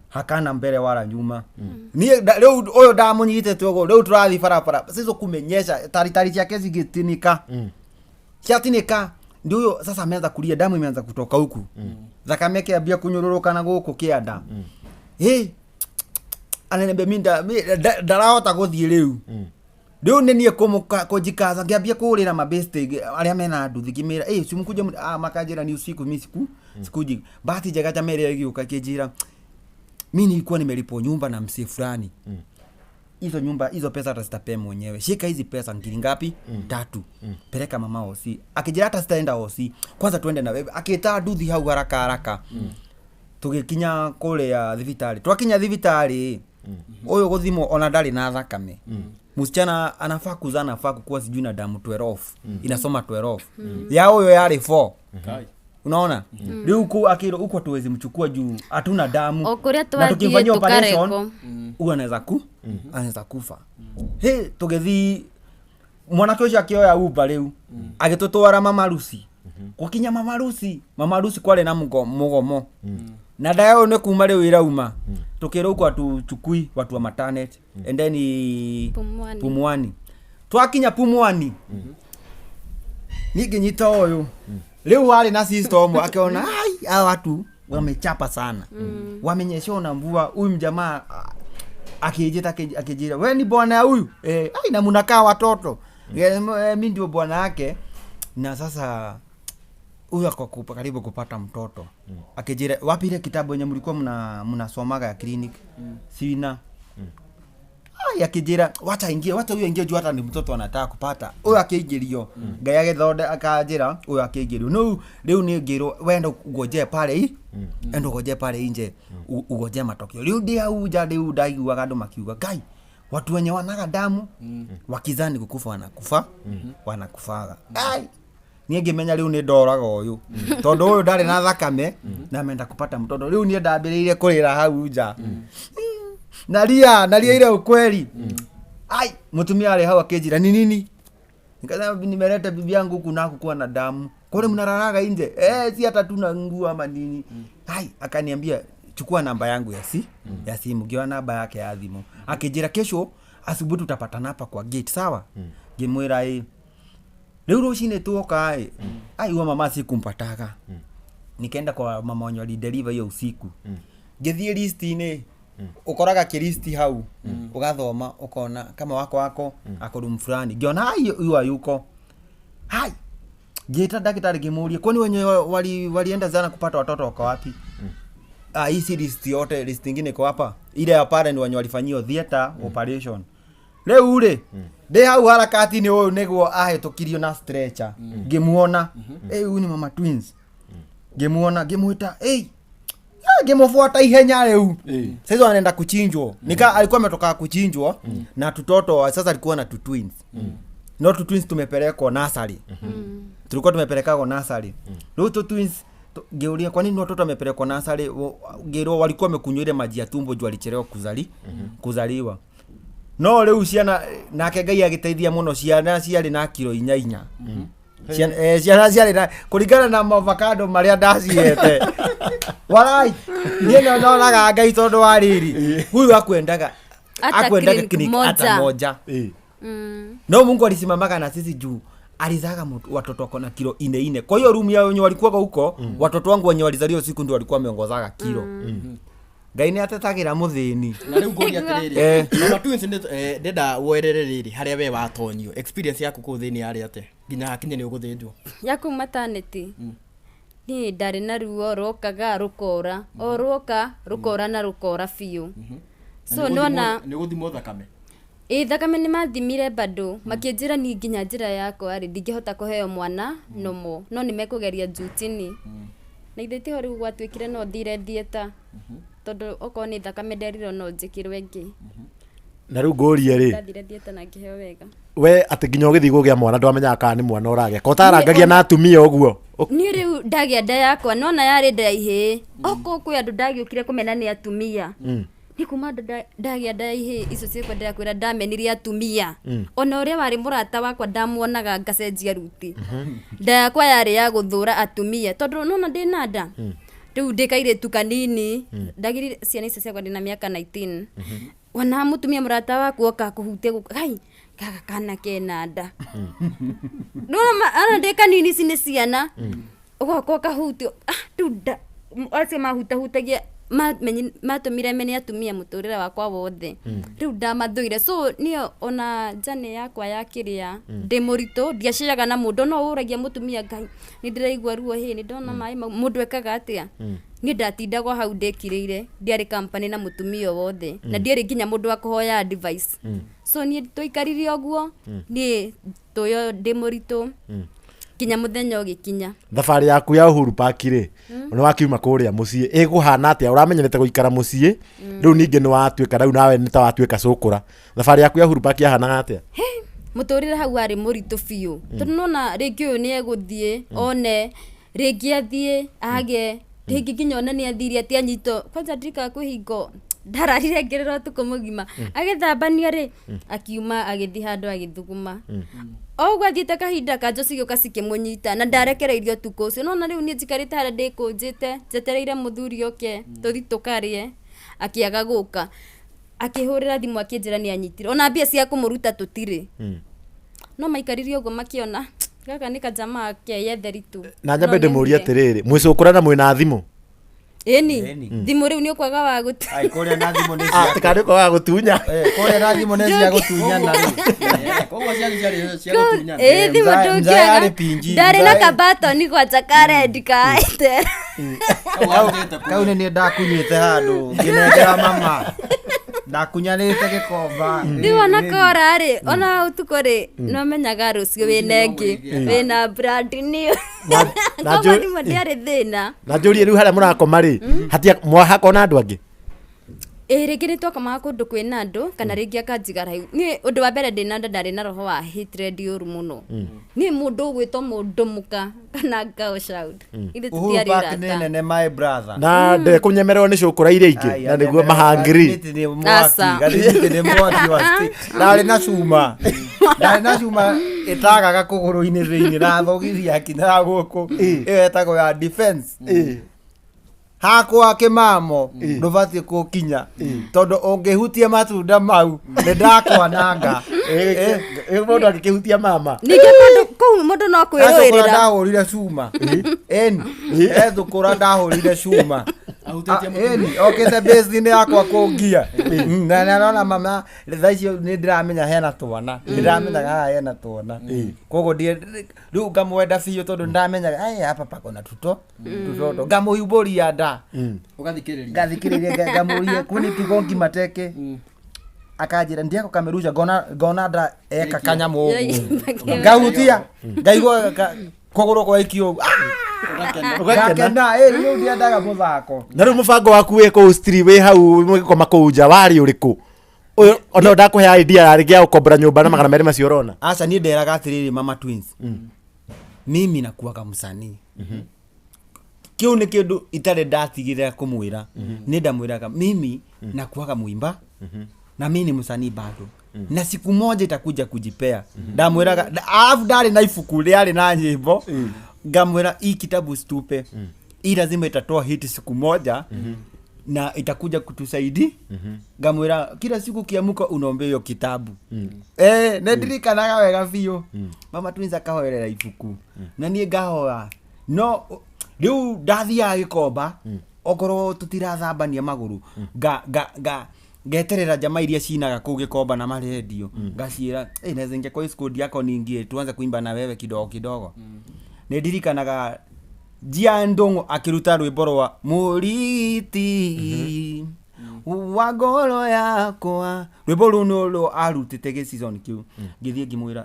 hakana mbele wala nyuma nie leo oyo ndamunyite twogo leo turathi farafara sizo kumenyesha taritari ciake zigitinika ciatinika ndio huyo sasa ameanza kulia damu imeanza kutoka huku thakame yake abia kunyururuka na guku kianda ananiambia minda ndarahota guthie riu riu nenie kujikaza ngiambia kurira mabeste aria mena nduthi ngimira simukuje makajira ni usiku mimi sikuji bahati njega jamere igioka kijira mimi nilikuwa nimelipo nyumba na msee fulani hizo pesa atazitapea mwenyewe shika hizi pesa ngiri ngapi 3 peleka mama hosi akijira hata sitaenda hosi kwanza tuende na wewe akita nduthi hau haraka tugikinya kule ya thibitari twakinya thibitari oyo guthimo ona ndari na thakame msichana anafaa kuzana afaa kukuwa sijui na damu 12 inasoma 12 ya oyo yari 4 unaona riu uko tuwezi mchukua juu hatuna damu na tukimfanyia operation anaweza kufa tugethi mwanake ucio akioya uba riu agitutwara mama rusi gukinya mama rusi kwale na mugomo na dayo ne kuma riu irauma tukira uko atuchukui watu wa maternity and then Pumwani twakinya Pumwani niginyita oyo riu wale na system akiona ai hao watu wamechapa sana wamenyesha na mvua huyu mjamaa akijira wewe ni bwana huyu ai na mnakaa watoto mimi ndio bwana yake na sasa huyu akakupa karibu kupata mtoto. Akijira wapi ile kitabu yenye mlikuwa mnasomaga ya clinic? Sina. Akijira wacha huyo ingie juu hata ni mtoto anataka kupata. Huyo akiingirio. Ngai agethonde akajira huyo akiingirio. No leo ni ngiro wenda ugoje pale endo ugoje pale nje ugoje matokeo. Leo dia uja leo ndaiguaga andu makiuga Ngai watu wenye wanaga damu wakizani kukufa wanakufaga. Ai niĩ ngĩmenya rĩu nĩ ndoraga ũyũ tondũ ũyũ ndarĩ na thakame na menda kupata mtoto. Rĩu niĩ ndambĩrĩirie kũrĩra hau nja nalia ile ukweli. Ai mtumia ale hau akijira ni nini? Nikasema nimeleta bibi yangu huku na kukuwa na damu. Kwani mnararaga nje? Si hata tuna nguo ama nini. Ai akaniambia chukua namba yangu ya simu, giwa namba yake ya simu. Akijira kesho asubuhi tutapatana hapa kwa gate, sawa? Ngimwira leo rushine tuoka ai huwa mama sikumpataga. Nikaenda kwa mama wanyu alideliver hiyo usiku. Ngethie list-ini ukoraga kilisti hau ugathoma ukona kama wako akorum fulani ngiona hiyo yuko hai jeta daktari kimuulie kwani wenye walienda zana kupata watoto wako wapi? Hii list yote list nyingine iko hapa ile ya pale ni wenye walifanyio theater operation. Leo ule de hau harakati ni wewe nego tukirio na stretcher ngimuona huyu ni mama twins ngimuona ngimuita ngemufuata ihenya leo. Sasa anaenda kuchinjwa. Nika alikuwa ametoka kuchinjwa na tutoto sasa alikuwa na twins. No twins tumepelekwa nursery. Tulikuwa tumepelekwa nursery. Leo twins geulia kwa nini watoto wamepelekwa nursery? Gero walikuwa wamekunywa ile maji ya tumbo juu alichelewa kuzaliwa. No leo ciana nake Ngai agiteithia muno ciana ciarĩ na kilo 4. Ciana ciarĩ na kuringana na avocado maria ndaciete. Walai ndiye naonaga Ngai tondu wa riri huyu akwendaga clinic hata moja. No Mungu alisimamaga na sisi juu alizaga watoto wako na kilo 4. Kwa hiyo room yao wenye walikuwa huko watoto wangu wenye walizaliwa siku ndio walikuwa wameongozaga kilo. Ngai ni atetagira muthini na riu ngori atiriri mama twins ndenda werere riri haria we watonyio experience yaku ku thini ari ate nginya hakinye ni uguthinjwo yaku maternity ni ndari na ruo rokaga rukora oroka rukora na rukora fiu so nona ni guthimo thakame thakame ni mathimire bado makienjira ni nginya njira yako ari ndingihota kuheo mwana nomo no ni mekugeria jutini na itheti hori gwatwikire no thire dieta tondu oko ni thakame nderiro no njikirwe ngi na riu ngorie ri ndathire dieta na ngiheo wega we ati nginya ugithi gugia mwana ndwamenya kana ni mwana uragea ko tarangagia na atumia uguo ni riu ndagia nda yakwa nona yari ndaihi oko kwi andu ndagiukire kumena ni atumia ni kuma ndagia nda ihi icio ciakwa ndakwira ndamenirie atumia ona uria wari murata wakwa ndamuonaga ngacenjia ruti nda yakwa yari ya guthura atumia tondu nona ndina nda riu ndikaire tu kanini ndagiri ciana icio ciakwa ndina miaka 19 wana mutumia murata wakwa oka kuhutia gai kaka kana kena nda nona ana ndeka nini cine ciana ugoka kahutio nda ase mahutagia matumire mene atumia muturira wakwa wothe riu ndamathuire so nio ona jane yakwa yakiria ndi murito ndiaciaga na mundu no uragia mutumia Ngai ni ndiraigua ruo hi ni ndona mai mundu ekaga atia ni ndatindagwo hau ndekirire ndiari company na mutumia wothe na ndiari nginya mundu akuhoya advice so ni tuikaririe oguo ni toyo ndi murito kinya muthenya ugikinya thabari yaku ya Uhuru Park ri ni wakiuma kuria mucii iguhana atia uramenyerete guikara mucii riu ningi ni watuika rau nawe ni ta watuika cukura thabari yaku ya Uhuru Park yahana atia muturire hau ari muritu fiu tondu nona ringi uyu ni eguthie one ringi athie age ringi nginya ona ni athirie atia nyito kwanza ndika kuhingo ndararire ngerero tukumugima agithambania ri akiuma agithi handu agithuguma ogwa thiete kahinda kanjo cigioka cikimunyita na ndarekereirio tuko ucio nona riu ni njikarite haria ndikunjite njetereire muthuri oke tuthi tukarie akiaga guka akihurira thimu akinjira ni anyitire ona mbia cia kumuruta tutiri no maikaririe uguo makiona gaka ni kajamaa ke yetheri tu na nyambe ndimuria atiriri mwicukura na mwina thimu eni thimå rä u nä å kwaga wa gå ai kore na thimo ni Ah, tikari ko wa gutunya. kore na thimo ni cia gutunyana koguo ciani ciarĩ cia gũtunyana. ä thimå Mzee- ndå mzee arĩ ngäaga pinji, ndarä na mzee- kabatoni gwacha karendi kaete kau nä ndakunyäte handå ngänengera mama ndakunyanĩte gĩkomba rä u ona kora rä ona å tukå rä no menyaga rå cio wä nengä wä na na koguo thimå ndäarä thä na Na njũrie rĩu harĩa mũrakoma rĩ, hatia mwahakwo na andũ angĩ. ä rä ngä nä twakomaga kå ndå kwä na andå kana rä ngä akanjiga raiu niä å ndå wa mbere ndä na nda ndarä na roho wa hatred å ru må no niä må ndå å gwä two må ndå må ka kana ngao shout ithe Uhuru tutiarä Park nĩ rata nene my brother Na ndekũnyemererwo nĩ cũkũra iria ingĩ na nĩguo mahangiri. Asa. nä mwaki wa ndarä na cuma ndarä na cuma ĩtagaga kũgũrũ-inĩ thĩinĩ na thogithi yakinya gũkũ ĩyo ĩtagwo ya defense hakwa kĩmamo ndũbatiĩ kũkinya tondũ ũngĩhutia matunda mau nĩ ndakwananga Mũndũ angĩkĩhutia mama. ningä kå u må ndå no kwä rå ä Ecukũra rä ra ndahũrire cuma eni ethũkũra ndahũrire cuma eni okĩte bĩci-inĩ yakwa kũngia na nĩarona mama thaa icio nĩ ndĩramenya hena twana nĩ ndĩramenyaga haha hena twana koguo rĩu ngamwenda biũ tondũ nĩndamenyaga hapa pakona tutoto ngamũhimbũria nda Ũgathikĩrĩria. ngathikĩrĩria ngamũria kwĩnĩ kiugo ngima teke akanjĩra ndiako kamerusha ngona nda eka kanyamũ ũguo ngahutia ngaigua kũgũrũ kwa ikio gakena rĩu ndiendaga mũthako Na rĩu mũbango waku wĩ kũu stri wĩ hau mũgĩkoma kũu nja warĩ ũrĩkũ? Ona ndakũhe idea rĩngĩ ya gũkombora nyũmba na 200 macio ũrona. aca niĩ nderaga atĩrĩrĩ mama twins mimi nakuaga msanii kĩu nĩ kĩndũ itarĩ ndatigĩrĩra kũmwĩra nĩ ndamwĩraga mimi nakuaga mwimba na mimi ni msanii bado na siku moja itakuja kujipea ndamwĩraga alafu ndarĩ na ibuku rĩarĩ na nyĩmbo ngamwĩra hii kitabu stupe hii lazima itatoa hit siku moja na itakuja kutusaidia ngamwĩra kila siku kiamuka unaombea hiyo kitabu nĩndirikanaga wega biũ mama twins akahoerera ibuku na niĩ ngahoya no rĩu ndathiaga gĩkomba okorwo tũtirathambania magũrũ ngeterera jamaa iria cinaga kũu gĩkomba na marendio ngaciĩra naweza ingia kwa squad yako ningie tuanze kuimba na wewe kidogo kidogo nĩndirikanaga Jia Ndongo akĩruta rwĩmbo rwa mũriti wa ngoro yakwa rwĩmbo rũu nĩrwo arutĩte gĩ-season kĩu ngĩthiĩ ngĩmwĩra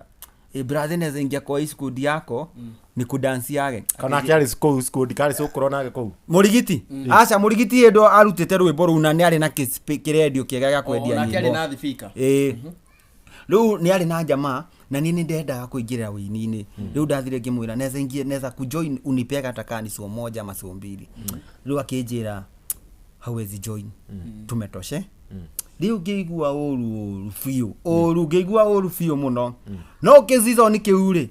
brother naweza ingia kwa squad yako nĩ kũdance yake Kana kĩarĩ kũu squad karĩ cũkũra nake kũu. mũrigiti aca mũrigiti ĩndo arutĩte rwĩmbo rũu na nĩ arĩ na kĩrendio kĩega gĩa kwendia Na kĩarĩ nyĩmbo na thibika. rĩu nĩ arĩ na jamaa na niĩ nĩndendaga kũingĩrĩra wĩini-inĩ rĩu ndathire ngĩmwĩra naweza kujoin unipea hata kama ni show moja ama show mbili rĩu akĩnjĩra hawezi join tumetoshe rĩu ngĩigua ũru biũ mũno no kĩ-season kĩu rĩ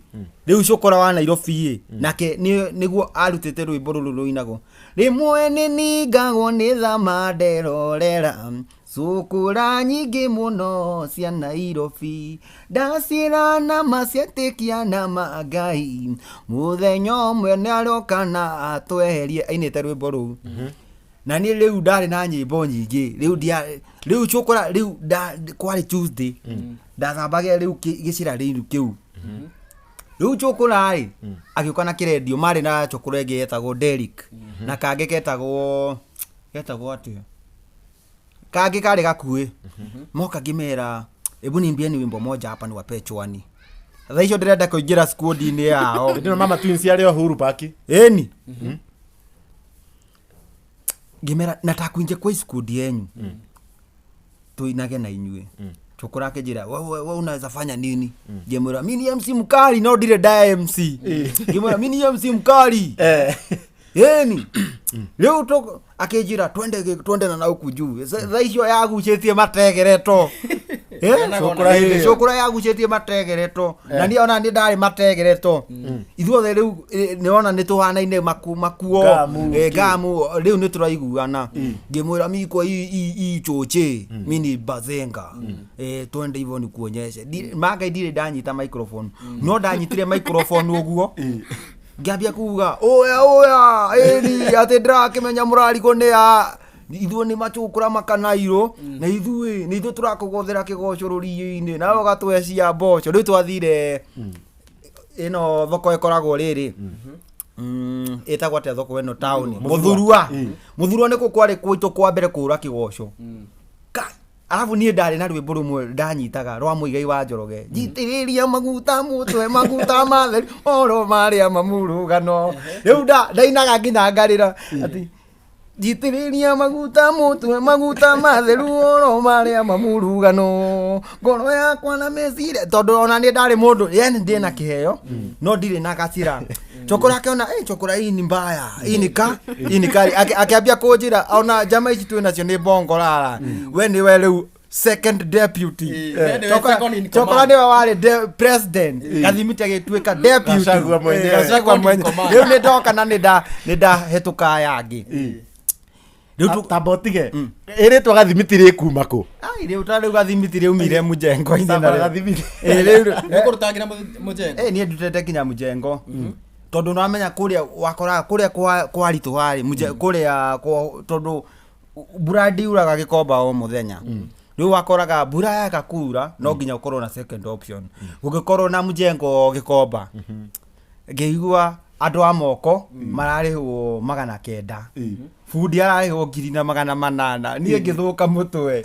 rĩu cũkũra wa Nairobi nake nĩguo arutĩte rwĩmbo rũrũ rũinagwo rĩmwe nĩ ningagwo nĩ thama nderorera cũkũra nyingĩ mũno cia Nairobi ndaciĩra na macietĩkia na mangai mũthenya ũmwe nĩaroka na atweherie ainĩte rwĩmbo rũu na niĩ rĩu ndarĩ na nyĩmbo nyingĩ rĩu cũkũra rĩu kwarĩ Tuesday ndathambagia rĩu gĩcira rĩu kĩu rĩu cũkũra-rĩ agĩũka na kĩrendio marĩ na cũkũra ĩngĩ yetagwo Derrick na kangĩ getagwo atĩa kangĩ karĩ gakuĩ moka ngĩmera hebu niimbieni wimbo moja hapa niwape chwani thaa icio ndĩrenda kũingĩra squad-inĩ yao Ndino mama twins yarĩ o Uhuru Park. eni ngĩmera nataka kuingia kwa squad yenyu tuinage na inyuĩ cũkũra akĩnjĩra wewe unaweza fanya nini ngĩmwĩra mimi ni MC mkali no ndirĩ nda MC ngĩmwĩra mimi ni MC mkali eni rĩu akĩnjĩra twende na huku juu thaa icio yagucĩtie mategereto cũkũra yagucĩtie mategereto na niĩ ona nĩ ndarĩ mategereto ithuothe rĩu nĩona nĩ tũhanaine makuo ngamu rĩu nĩ tũraiguana ngĩmwĩra miko hii choche mini bazenga twende hivyo nikuonyeshe manga ndirĩ ndanyita microphone no ndanyitire microphone ũguo ngĩambia kuga oya ĩni atĩ ndĩrakĩmenya mũrarigwo nĩ a ithuĩ nĩ macũkũra makanairũ na ithuĩ tũrakũgothera kĩgoco rũriĩ-inĩ nawe ũgatwecia mboco rĩu twathire ĩno thoko ĩkoragwo rĩrĩ ĩtagwo atĩa thoko ĩno taũni mũthurua nĩkuo kwarĩ gwitũ kwa mbere kũra kĩgoco arabu niĩ ndarĩ na rwĩmbo rũmwe ndanyitaga rwa Mũigai wa Njoroge njitĩrĩria maguta mũtwe maguta matheru oro marĩa mamurugano rĩu ndainaga nginya ngarĩra ati njitĩrĩria maguta mũtwe maguta matheru oro marĩa mamurugano ngoro yakwa na meciria tondũ ona nĩ ndarĩ mũndũ yani ndĩ na kĩheo no ndirĩ na gacira chokora akiona chokora hii ni mbaya hii ni kali akiambia kujira ona jamaa hizi tu nacio ni bongo rara we ni we rĩu second deputy chokora ni wale president Gathimiti agituika deputy Gachagua mwenye rĩu nĩ ndoka na nĩ ndahetũka yangi tabotige ĩrĩtwa Gathimiti rĩkuma kũ rĩu rĩu Gathimiti rĩumire Mũjengo-inĩ na Gathimiti rĩu nĩkũrutangira Mũjengo niĩ ndutete kinya Mũjengo tondu namenya kuria wakora kuria kwa ritu hari kuria tondu mbura ndiuraga Gikomba o muthenya riu wakoraga mbura yaga kura no nginya ukorwo na second option ungikorwo na Mũjengo Gikomba ngeigua andu a moko mararihwo 900 fundi ararihwo 800 niĩ ngithuka mutwe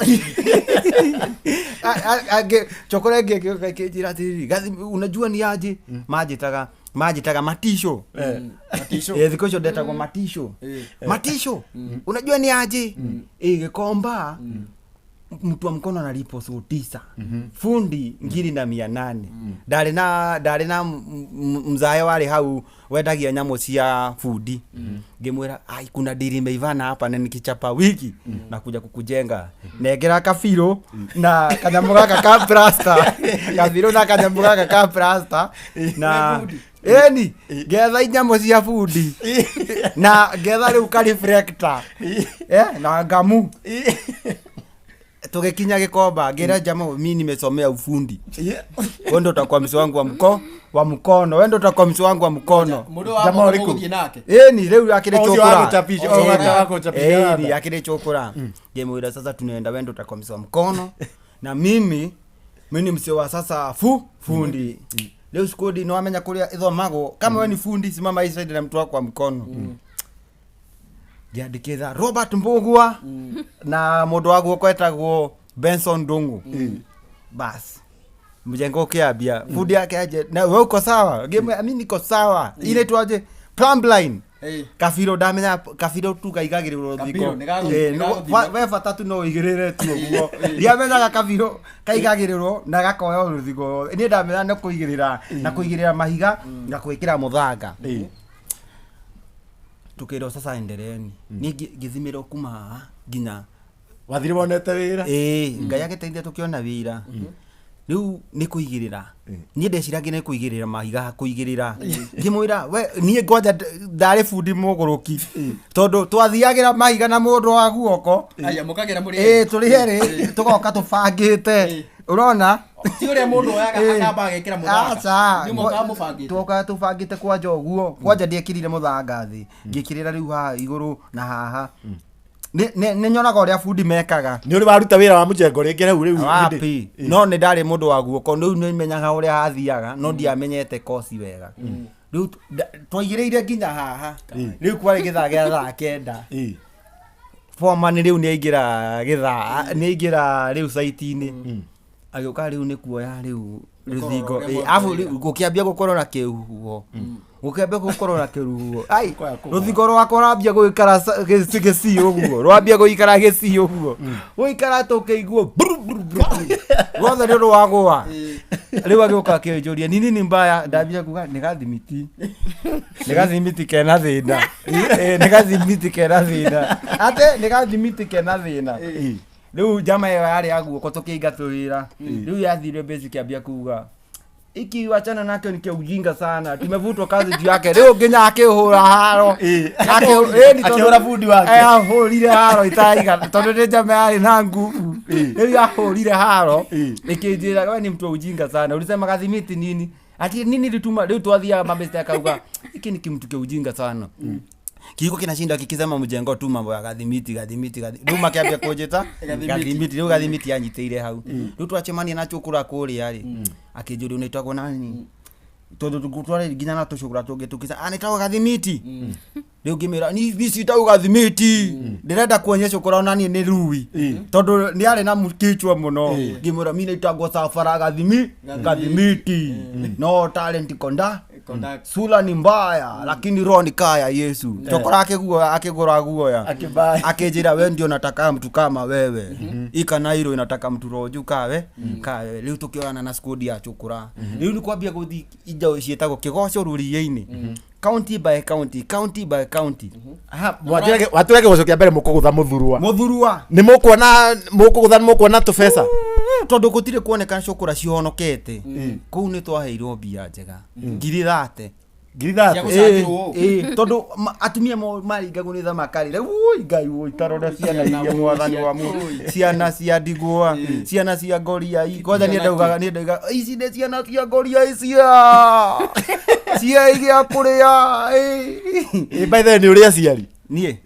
chokora ngĩjira atĩrĩrĩ unajua ni aje majitaga matisho thikũ icio ndetagwo matisho unajua ni aje Gikomba mtu wa mkono analipo so 9 fundi 2,800 ndarĩ na mzae wale hau wendagia nyamũ cia fundi ngĩmwĩra ai kuna dili meivana hapa na nikichapa wiki na kuja kukujenga negera kafiro na kanyamũ gaka ka plaster kafiro na kanyamũ gaka ka plaster na eni getha nyamũ cia fundi na getha rĩu ka reflector na ngamu tugekinya Gikomba ngira jamaa mimi nimesomea ufundi wendo utakuwa msi wangu wa mkono wendo utakuwa msi wangu wa mkono jamaa uliku nake ni leo akile chokora ni akile chokora ngemwira sasa tunaenda wendo utakuwa msi wa mkono na mimi msi wa sasa fundi leo skodi no amenya kuria ithomago kama wewe ni fundi simama hii side na mtu wako wa mkono ndiandikitha Robert Mbugua na mundu wa guoko etagwo Benson Ndungu bas Mũjengo kiambia fundi yake aje na wewe uko sawa mimi niko sawa ile tu aje plumbline kafiro ndamenya kafiro tu kaigagĩrĩrwo thiko we bata tu no igĩrĩre tu ũguo ndiamenyaga kafiro kaigagĩrĩrwo na gakoya rũthigo niĩ ndamenya no kũigĩrĩra mahiga na gwĩkĩra mũthanga tukero sasa endereni ni githimiro kuma nginya wathire wonete wira ngai agiteithia tukiona wira riu ni kuigirira ni ndeciragia ni kuigirira mahiga kuigirira ngimwira we ni ngoja ndare fundi muguruki tondu twathiagira mahiga na mundu wa guoko aya mukagira muri turi heri tugoka tubangite urona ti uria mundu oyaga akamba agekira muthanga ni muka mubangite tugoka tubangite kwa njoguo kwanja ndiekirire muthanga thi ngikirira riu ha iguru na haha ne nyonaga uria fundi mekaga ni uri waruta wira wa Mũjengo ringi riu wapi no ni ndari mundu wa guoko riu ni menyaga uria hathiaga no ndiamenyete kosi wega riu twaigiriire nginya haha riu kwari githaa gia thaa 9 foreman riu ni aingira githaa riu site-ini agioka riu ni kuoya riu ruthingo afu gukiambia gukorwo na kihuho gukiambia gukorwo na kiruhuo ai ruthingo rwakwa rwambia guikara gĩci ũguo rwambia guikara gĩci ũguo guikara tũkĩiguo rwothe nĩ rwagũa rĩu agĩũka akĩnjũria nini mbaya ndambia kuga nĩ gathimiti kena thĩna nĩ gathimiti kena thĩna ate nĩ gathimiti kena thĩna riu jama yo yari aguoko tukĩingatũrĩra riu yathire basic kiambia kuga iki wachana nake ni ujinga sana tumevutwa kazi juu yake leo nginya akihura haro akihura fundi wake ahurire haro itaiga tondu ni jama yari na nguvu leo ahurire haro ikijira wewe ni mtu ujinga sana ulisema Gathimiti nini ati nini lituma leo twathia mabeste akauga iki ni kimtu kia ujinga sana kiko kinashinda kikisema mjengo tu mambo ya gathimiti rĩu makĩambia kũnjĩta gathimiti rĩu gathimiti anyitĩire hau rĩu twacemania na Chũkũra kũrĩa rĩ akĩnjũria unaitagwo nani tondũ twari nginya na tũcũkũra tũngĩ tũkĩca anĩtagwo gathimiti rĩu ngĩmĩra ni citagwo gathimiti ndĩrenda kuonyesha Chũkũra onani nĩ rui tondũ nĩ arĩ na kichwa mũno ngĩmwĩra mimi naitagwo Safara gathimiti no talent konda sura ni mbaya lakini roho ni kaya Yesu Chũkũra akigura guoya akijira wewe ndio nataka mtu kama wewe ikanairo inataka mtu roju kawe rĩu tukioana na squad ya Chũkũra rĩu ni kwambia guthi ija cietagwo kigoco rũriĩ-inĩ county by county aha watuage gucokia mbere mukugutha muthurua ni mukuona tubesa tondu gutire kuonekana Chũkũra cihonokete kuu ni twaheirwo mbia njega ngiri thate tondu atumia maringagwo ni thamakari rĩu ngai itarore ciana iria mwathani wa mu ciana cia ndigwa ciana cia ngoria kwanza ni ndauga ici ni ciana cia ngoria cia igia kuria by the way ni uria ciari nie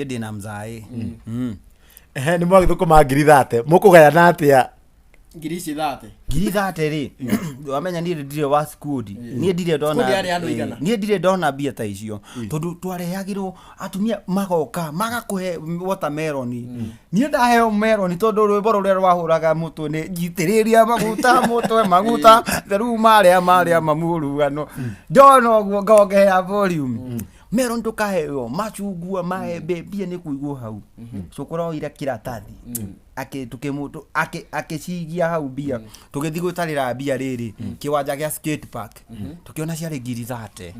ndina mzai ni mwagithukuma ngiri thate mukugayana atia ngiri thate rĩ wamenya niĩ ndirĩ wa school niĩ ndirĩ ndona mbia ta icio tondu twarehagirwo atumia magoka magakuhe watermelon niĩ ndaheo melon tondu rwĩmbo rũrĩa rwahũraga mũtwe nĩ njitĩrĩria maguta theru marĩa mamurugano ndona ũguo ngongea volume melon tukaheo machungwa maembe mbia nĩ kuigwo hau Chũkũra oire kiratathi akicigia hau mbia tugithi gwitarira mbia riri kiwanja gia skate park tukiona ciari ngiri thate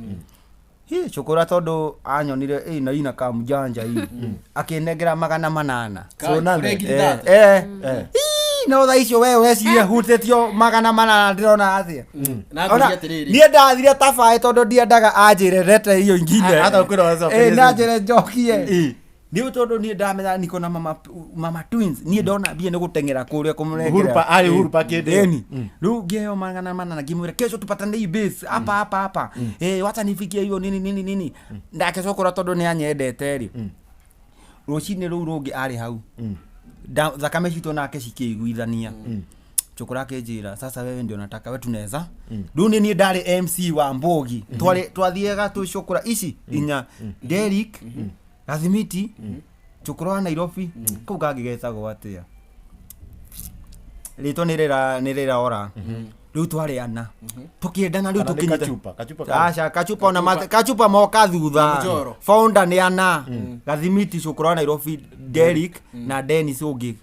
Chũkũra tondu anyonire na ina kamjanja hii akinengera 800 no tha icio wewe cia hutetio 800 ndirona atia niĩ ndathire tabae tondu ndiendaga anjirerete iyo ingine hata kwĩra najire njokie niũ tondu niĩ ndamenya niko na mama twins niĩ ndona mbia nĩ gũteng'era kũrĩa kũmũnengera Hurupa kĩndĩ rĩu ngĩheo 800 ngĩmwĩra kesho tupatane hii base hapa wacha nifikie hiyo nini ndake Chũkũra tondu nĩ anyendete rĩ rũcinĩ rũu rũngĩ arĩ hau thakame citũ nake cikĩiguithania Chũkũra akĩnjĩra sasa wewe ndio nataka wewe tunaweza rĩu niĩ ndarĩ MC wa Mbogi twathiega tu Chũkũra ici inya Derrick Gathimiti Chũkũra wa Nairobi kau kangĩgetagwo atia rĩtwa nĩ rĩra rĩu twarĩana tũkĩendana rĩu tũkĩnyita kachupa na kachupa moka thutha founder nĩ ana Gathimiti Chũkũra wa Nairobi Derrick na Dennis ũngĩ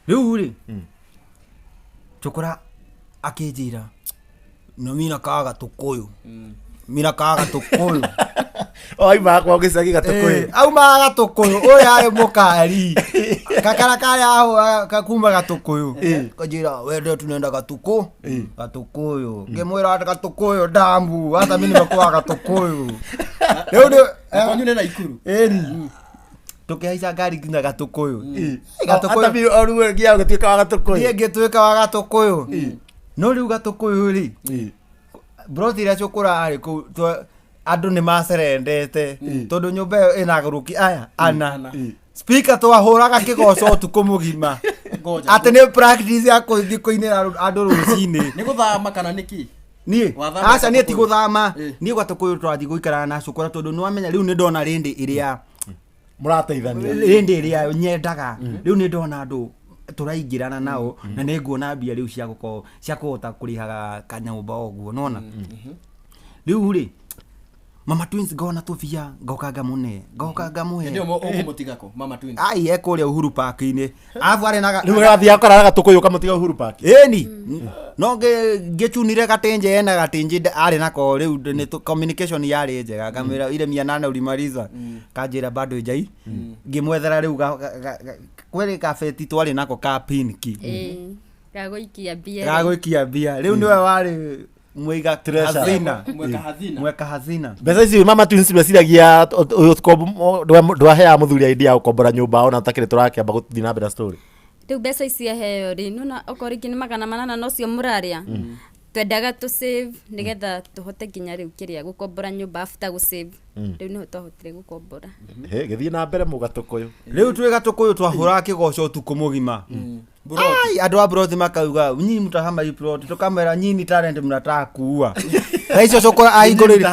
rĩu rĩ Chũkũra akĩnjĩra no mina kaga tũkũyũ oima kwa gicagi Gatũkũyũ auma Gatũkũyũ ũyũ arĩ mũkari kakara karĩa aho kakuma Gatũkũyũ kanjĩra wende tunaenda Gatũkũyũ ngĩmwĩra Gatũkũyũ ndambu hata mimi nimekuwa Gatũkũyũ rĩu nĩ na Ikuru tukihaica ngari nginya Gatũkũyũ hata mimi oruwe ngia gũtuĩka wa Gatũkũyũ niĩ ngĩtuĩka wa Gatũkũyũ no rĩu Gatũkũyũ rĩ bro tira Chũkũra arĩ kũ andũ nĩ macerendete tondu nyũmba ĩyo ĩna agũrũki aya ana speaker twahũraga kĩgoco ũtukũ mũgima atĩ nĩ practice ya kũthiĩ kũinĩra andũ rũcinĩ nĩ gũthama kana nĩki niĩ aca niĩ ti gũthama niĩ Gatũkũyũ twathiĩ gũikara na Chũkũra tondu nĩ wamenya rĩu nĩ ndona rĩndĩ ĩrĩa mũrateithania rĩndĩ ĩrĩa nyendaga rĩu nĩ ndona andũ tũraingĩrana nao na nĩ nguona mbia rĩu cia kũhota kũrĩhaga kanyũmba ũguo nona rĩu rĩ Mama Twins ngona tũbia ngoka ngamũhe ndio ũkũmũtigako Mama Twins ai ekũrĩa Uhuru Park-inĩ afu arĩ na rĩu gathiĩ akora Gatũkũyũ kamũtiga Uhuru Park ĩni no ngĩchunire gatenje na gatenje arĩ nako rĩu nĩ communication yarĩ njega ngamwĩra ile 800 ulimaliza kanjĩra bado njai ngĩmwethera rĩu kweli kabeti twarĩ nako ka pinki gagũikia mbia rĩu nĩwe warĩ mweka hazina mbeca ici Mama Twins meciragia ndwahea mũthuri idea ya gũkombora nyũmba ona ũtakĩrĩ tũrakĩamba gũthiĩ na mbere story rĩu mbeca ici aheo rĩ nona okorwo nĩ 800 no cio mũraria twendaga tu save nigetha tuhote nginya riu kiria gukombora nyumba after gu save riu no twahotire gukombora githii na mbere mugatukuyu riu twi gatukuyu twahura kigoco tuku mugima ai andu a broti makauga nyinyi mtahama hii plot tukamera nyinyi talent mnataka kuua na hizo cokora ahingurire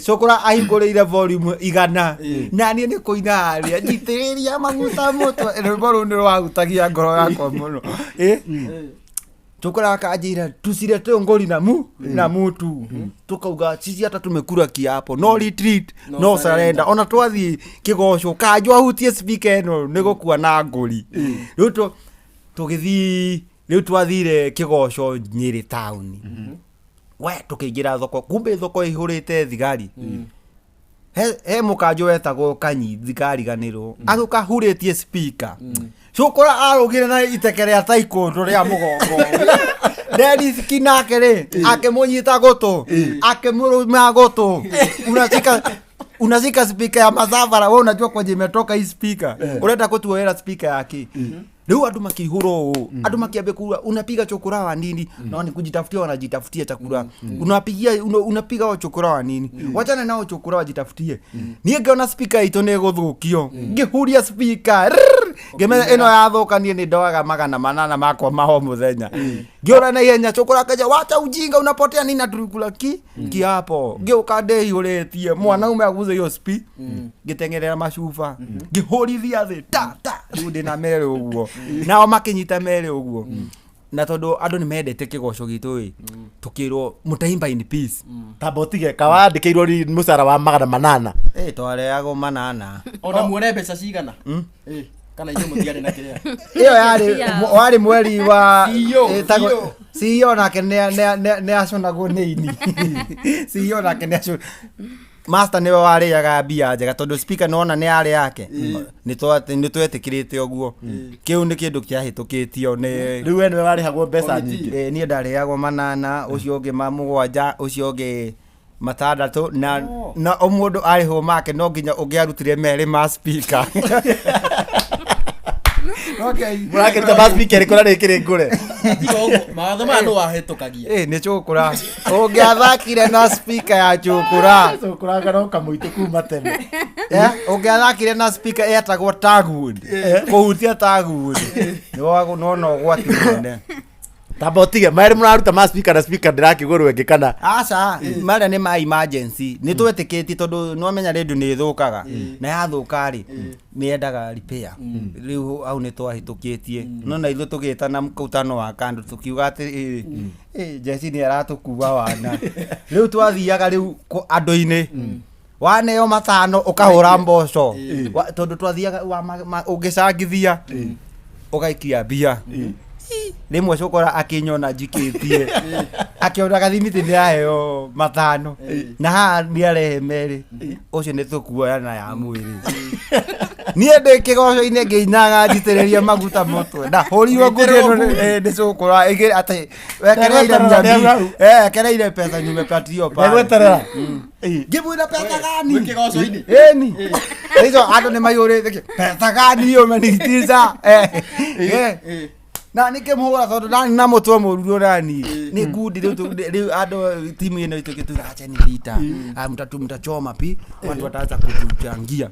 cokora ahingurire volume igana na niĩ nĩ kũina haria njitĩrĩria maguta moto rwĩmbo rũu nĩ rwahutagia ngoro yakwa mũno cokora akanjĩra tucirete ngori na mutu tukauga sisi hata tumekura kiapo no retreat no surrender ona twathi kigoco kanjwa hutie speaker ĩno nĩ gũkua na ngori rĩu tũgĩthiĩ rĩu twathire kigoco Nyĩrĩ town we tukĩingĩra thoko kumbe thoko ihũrĩte thigari he mũkanjũ wetagwo Kanyi thigariganĩrwo agũkahurĩtie speaker cokora arũgire na iteke rĩa taekwondo rĩa mũgongo Dennis nake rĩ akĩmũnyita gũtũ akĩmũrũma gũtũ unashika speaker ya Mazavara wewe unajua kwa imetoka hii speaker unaenda kutuoera speaker yake leo andu makihuro andu makiambia kuwa unapiga chokora wa nini na ni kujitafutia wanajitafutia chakula unapiga wa chokora wa nini wachana nao chokora wajitafutie niĩ ngiona speaker ito ne guthukio ngihuria speaker gemena eno ya thoka nie ni ndoaga magana manana makwa maho muthenya ngiora na ihenya chokora kaja wacha ujinga unapotea nini aturikula kiapo ngioka ndei uretie mwanaume aguze hiyo speed ngitengerera macuba ngihurithia thi ta ndi na mere uguo nao makinyita mere uguo na tondu andu ni mendete kigoco gitu tukirwo mutaimba in peace tabotige kawandikirwo musara wa magana manana twareago manana ona muone mbeca cigana kana iyo mutiare na kiria iyo wari mweri wa CEO nake ne aconagwo nĩ ini CEO nake ne aco master niwe warĩaga mbia njega tondu speaker nona nĩ arĩ yake nĩ twetĩkĩrĩte ũguo kĩu nĩ kĩndũ kĩahĩtũkĩtio nĩ rĩu we nĩwe warĩhagwo mbeca nyingĩ niĩ ndarĩagwo manana ũcio ũngĩ mũgwanja ũcio ũngĩ matandatũ na o mũndũ arĩhwo make no nginya ũngĩarutire merĩ ma speaker okay murakiruta bus speaker kora rĩkĩrĩ ngũre mawatho maya nĩ wahĩtũkagia nĩ cũkũra ũngĩathakire na speaker ya cũkũra garoka mũitũ kuma tene ũngĩathakire na speaker etagwo Tagwood kũhutia Tagwood nona ũgwati mũnene tabotige maĩrĩ mũraruta ma speaker na speaker ndĩrakĩgũrwo ĩngĩ kana aca marĩa nĩ ma emergency nĩ twetĩkĩtie tondũ nĩwamenya rĩndio nĩ ĩthũkaga na yathũka rĩ nĩyendaga repair rĩu au nĩ twahĩtũkĩtie no na ithuĩ tũgĩtana mũkutano wa kandu tũkiuga atĩ Jesse nĩ aratũkua wana rĩu twathiaga rĩu andũ-inĩ waneo matano ũkahũra mboco tondũ twathiaga ũngĩcangithia ũgaikia mbia rimwe cokora akinyona njikĩtie akiona gathimiti nĩ aheo matano na haha nĩ arehe merĩ ũcio nĩ tũkuoyana ya mwĩrĩ niĩ ndĩ kĩgoco-inĩ ngĩinaga njitĩrĩria maguta mũtwe ndahũrirwo nguo nĩ cokora atĩ wekereire pesa nimepatio pale gweterera ngĩmwĩra pesa gani kĩgoco-inĩ eni hizo andũ nĩ maiyũrĩte pesa gani hiyo umenitiza na nikimhura tondu nani na mutwe mũruru nani ni ngundi riu andu timu ino itu kituracha ni vita mtachoma pi watu wataanza kutuchangia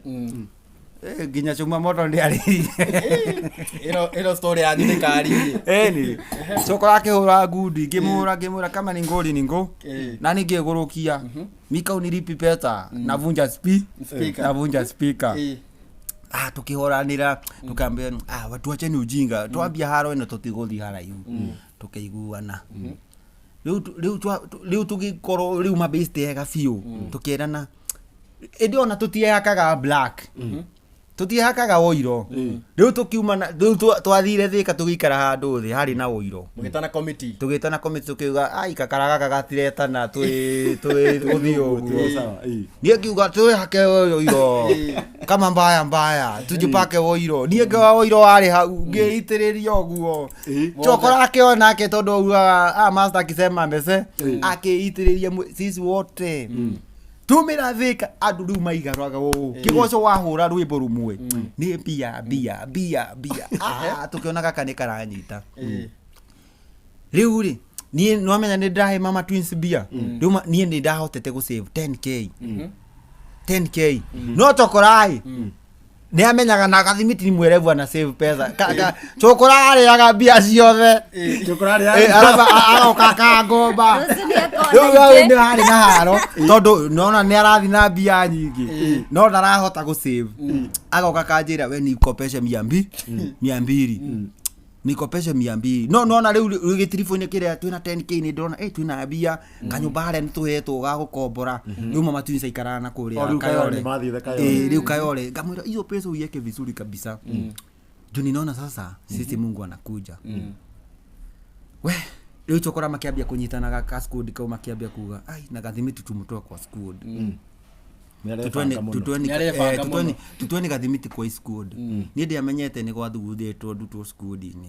ginya chuma moto ndi ari ino story ya ni kari eni soko yake hura ngundi ngimura kama ni ngoli ni ngo na ningigurukia mika unilipi pesa navunja speaker tukihoranira tukambia watu wacheni ujinga twambia haro ino tutigothi haraihu tukiiguana riu tugikoro riu mabeste ega fiu tukierana ediona tutiehakaga black tutiehakaga oiro riu tukiuma riu twathire thika tugikara handu thi hari na oiro mugitana committee tukiuga ai kakaraga gatiretana twi uthio nie kiuga twihake oiro kama mbaya tujipake oiro nie ngewa oiro wari hau ngiitiriria oguo chokora akiona ke tondu master akisema mbese akiitiriria sisi wote tumira thika andu riu maigarwaga kigoco wahura rwimbo rumwe ni bia tukiona gaka ni karanyita riu ri niĩ nwamenya nĩ ndahe Mama Twins bia rĩu niĩ nĩ ndahotete gũ save 10k 10k no Chokora nĩ amenyaga na gathimiti ni mwerevu ana save pesa Chokora arĩaga bia ciothe aroka ngomba rĩu nĩ harĩ na haro tondũ nona nĩ arathi na bia nyingĩ no ndarahota gũ save agoka kanjĩra we nikopeshe 200 nikopeshe 200 no nona rĩu gĩtirifu-inĩ kĩrĩa twĩna 10k nĩ ndona twĩna bia kanyũmba harĩa nĩ tũhetwo ga gũkombora rĩu Mama Twins aikaraga na kũrĩa Kayole rĩu Kayole ngamwĩra hiyo pesa uiweke vizuri kabisa juu ninaona sasa sisi Mungu anakuja we rĩu Chokora makĩambia kũnyitanaga ka squad kau makĩambia kuga ai na gathimiti tumũtoa kwa squad tutweni gathimiti kwa squad niĩ ndiamenyete nĩ gwathugundĩtwo ndutwo squad-inĩ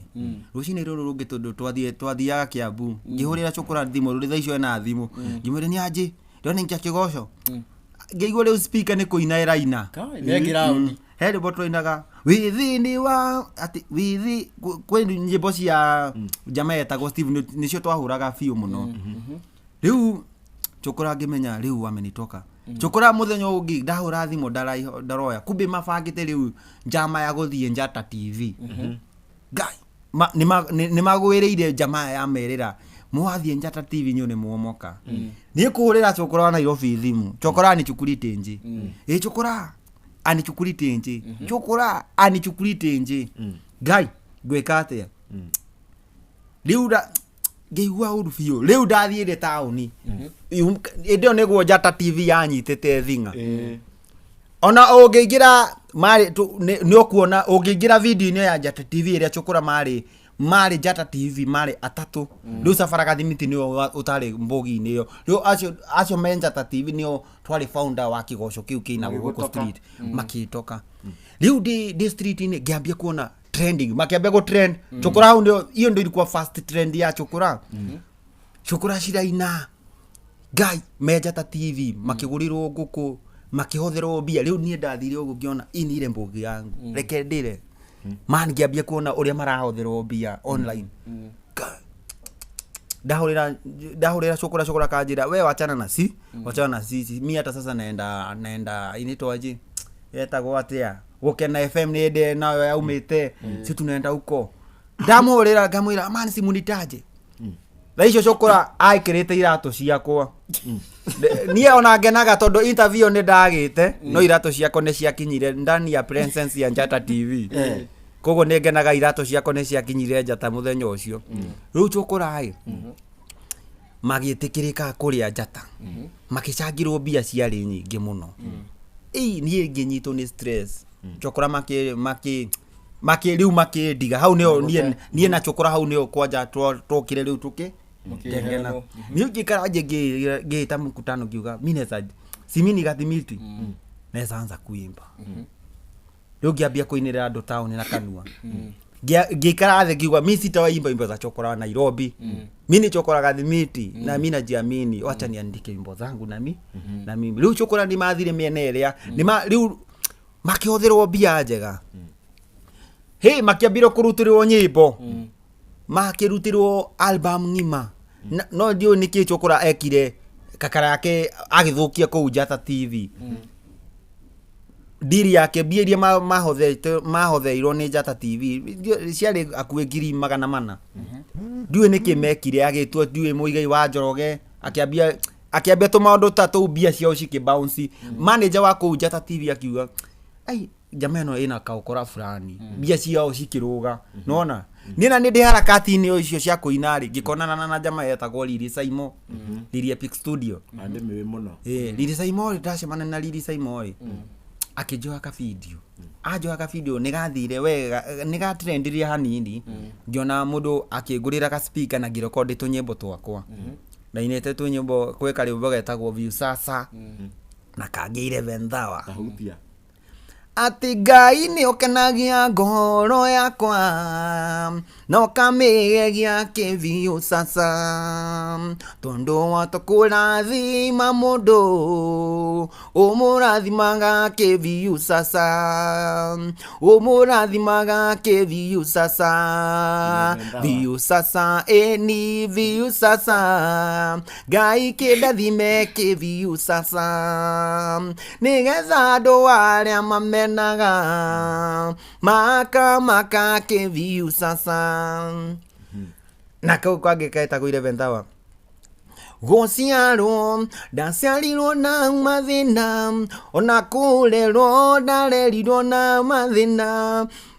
rũcinĩ rũrũ rũngĩ tondũ twathiaga Kiambu ngĩhũrĩra Chokora thimũ rũrĩ thaa icio ena thimũ ngĩmwĩra nĩ anjĩ ndĩrona nkia kĩgoco ngĩigua rĩu speaker nĩ kũina ĩraina heri boto inaga withini wa ati withi kwenu nyimbo cia jamaa yetagwo Steve nicio twahuraga biũ mũno rĩu Chokora ngĩmenya rĩu amenitoka Chokora mũthenya ũngĩ ndahũra thimũ ndaroya kumbe mabangĩte rĩu jamaa ya gũthiĩ Njata TV ngai nĩ magwĩrĩire jamaa ya merĩra mwathiĩ Njata TV nyone muomoka nĩ kũhũrĩra Chokora wa Nairobi thimũ Chokora anichukulite nje Chokora anichukulite nje Chokora anichukulite nje ngai gwĩka atĩa rĩu ngĩigua ũru biũ rĩu ndathiĩre taũni ĩndĩo nĩguo Njata TV yanyitĩte thing'a ona ũngĩingĩra nĩ ũkuona ũngĩingĩra video-inĩ ya Njata TV ĩrĩa Chokora marĩ Njata TV marĩ atatũ rĩu Safara Gathimiti nĩo ũtarĩ mbogi-inĩ ĩyo rĩu acio me Njata TV nĩo twarĩ founder wa kĩgoco kĩu kĩinagwo gũkũ street makĩtoka rĩu ndĩ street-inĩ ngĩambia kuona trending makĩambia go trend Chokora hiyo ndio ilikuwa first trend ya Chokora Chokora ciraina ngai me Njata TV makĩgũrirwo ngũkũ makĩhotherwo mbia rĩu niĩ ndathire ũguo ngĩona inire mbogi yangu reke ndĩre man ngĩambia kuona ũrĩa marahotherwo mbia online ndahũrĩra Chokora kanjĩra we wachana na sisi mimi hata sasa naenda inaitwaje yetagwo atĩa gũkena FM nĩ ndĩ nayo yaumĩte si tunaenda huko ndamũhũrĩra ngamwĩra man simunitaje Laisho Chokora aikĩrĩte iratũ ciakwa niĩ ona ngenaga tondũ interview nĩ ndagĩte no iratũ ciakwa nĩ ciakinyire ndani ya presence ya Njata TV koguo nĩ ngenaga iratũ ciakwa nĩ ciakinyire Njata mũthenya ũcio rĩu Chokora magĩtĩkĩrĩka kũrĩa Njata makĩcangirwo mbia ciarĩ nyingĩ mũno niĩ ngĩnyitwo nĩ stress Chokora rĩu makĩndiga hau nĩo niĩ na Chokora hau nĩo kwanja twokire rĩu tukĩngena niĩ ngĩikara ngĩĩta mkutano ngiuga mimi Gathimiti naweza anza kuimba rĩu ngĩambia kũinĩrĩra andũ taũni na kanua ngĩikara thĩ ngiuga mimi sitawaimba nyimbo za Chokora wa Nairobi mimi ni Chokora Gathimiti na mimi najiamini wacha niandike nyimbo zangu na mimi rĩu Chokora ni mathire mĩena ĩrĩa rĩu makĩhũthĩrwo mbia njega makĩambirwo kũrutĩrwo nyĩmbo makĩrutĩrwo album ng'ima no ndio nĩkĩ Chokora ekire kakara yake agĩthũkia kũu Njata TV diri yake mbia iria mahotheirwo nĩ Njata TV ciarĩ akuĩ 400,000 ndiũĩ nĩkĩ mekire agĩtwo ndiũĩ mũigai wa Njoroge akĩambia tũmaũndũ ta tũu mbia ciao cikĩbounce manager wa kũu Njata TV akiuga ai jamaa ĩno ĩna kaũkora fulani mbia ciao cikĩrũga nona nina nĩ ndĩ harakati-inĩ icio cia kũina rĩ ngĩkonana na jamaa yetagwo Lili Saimo Lili Epic Studio ande mĩwe mũno Lili Saimo ndacemana na Lili Saimo akĩnjoya ka video anjoya ka video nĩgathire wega nĩgatrendirie hanini ngĩona mũndũ akĩngũrĩra ka speaker na ngĩrekondi tũnyĩmbo twakwa na inete tũnyĩmbo kwĩ karĩmbo getagwo View Sasa na kangĩ 11 Hour tahutia ati Ngai nĩ ũkenagia ngoro yakwa na ũkamĩgegia kĩbiũ sasa tondũ wa tũkũrathima mũndũ ũmũrathimaga kĩbiũ sasa ũmũrathimaga kĩbiũ sasa biũ sasa eni biũ sasa Ngai kĩndathime kĩbiũ sasa nĩgetha andũ arĩa mamenaga maka kĩbiũ sasa na kau kwangĩ kaĩtagwo 11th hour gũciarwo ndaciarirwo na mathĩna ona kũrerwo ndarerirwo na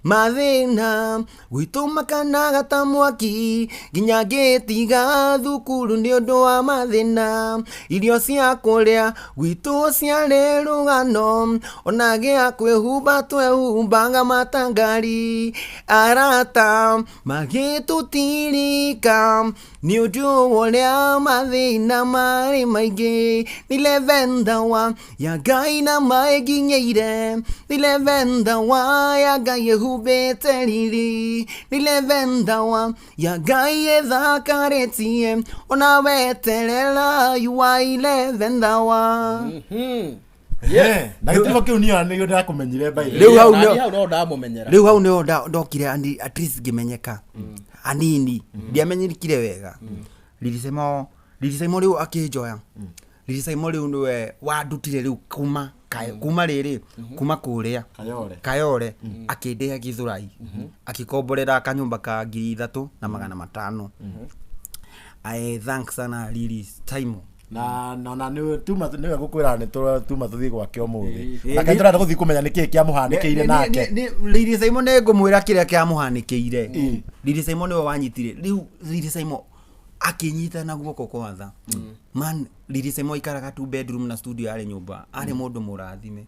mathĩna gwitũ makanaga ta mwaki nginya ngĩtiga thukuru nĩ ũndũ wa mathĩna irio cia kũrĩa gwitũ ciarĩ rũgano ona gĩa kwĩhumba twehumbaga matangari arata magĩtũtirika nĩ ũndũ ũrĩa mathĩna marĩ maingĩ 11th hour ya Ngai na maĩnginyĩire 11th hour ya Ngai ehumbĩte riri 11th hour ya Ngai ethakarĩtie ona weterera yua 11th hour na gĩtũmo kĩu niyo nĩgĩo ndakũmenyire baile rĩu hau nĩho ndokire at least ngĩmenyeka anini ndiamenyekire wega Lily Simon rĩu akĩnjoya Lily Simon rĩu nĩwe wandutire rĩu kuma rĩrĩ kuma kũrĩa Kayole akĩndeha Githurai akikomborera kanyumba ka 3,500 I thanks sana Lily Simon na nĩ gũkwĩra nĩ tuma tũthiĩ gwake ũmũthĩ na kaĩ tũrenda gũthiĩ kũmenya nĩkĩĩ kĩamũhanĩkĩire nake Lily Simon nĩ ngũmwĩra kĩrĩa kĩamũhanĩkĩire Lily Simon nĩwe wanyitire rĩu Lily Simon akĩnyita na guoko kwa tha man Lily Simon ikaraga 2 bedroom na studio yarĩ nyũmba arĩ mũndũ mũrathime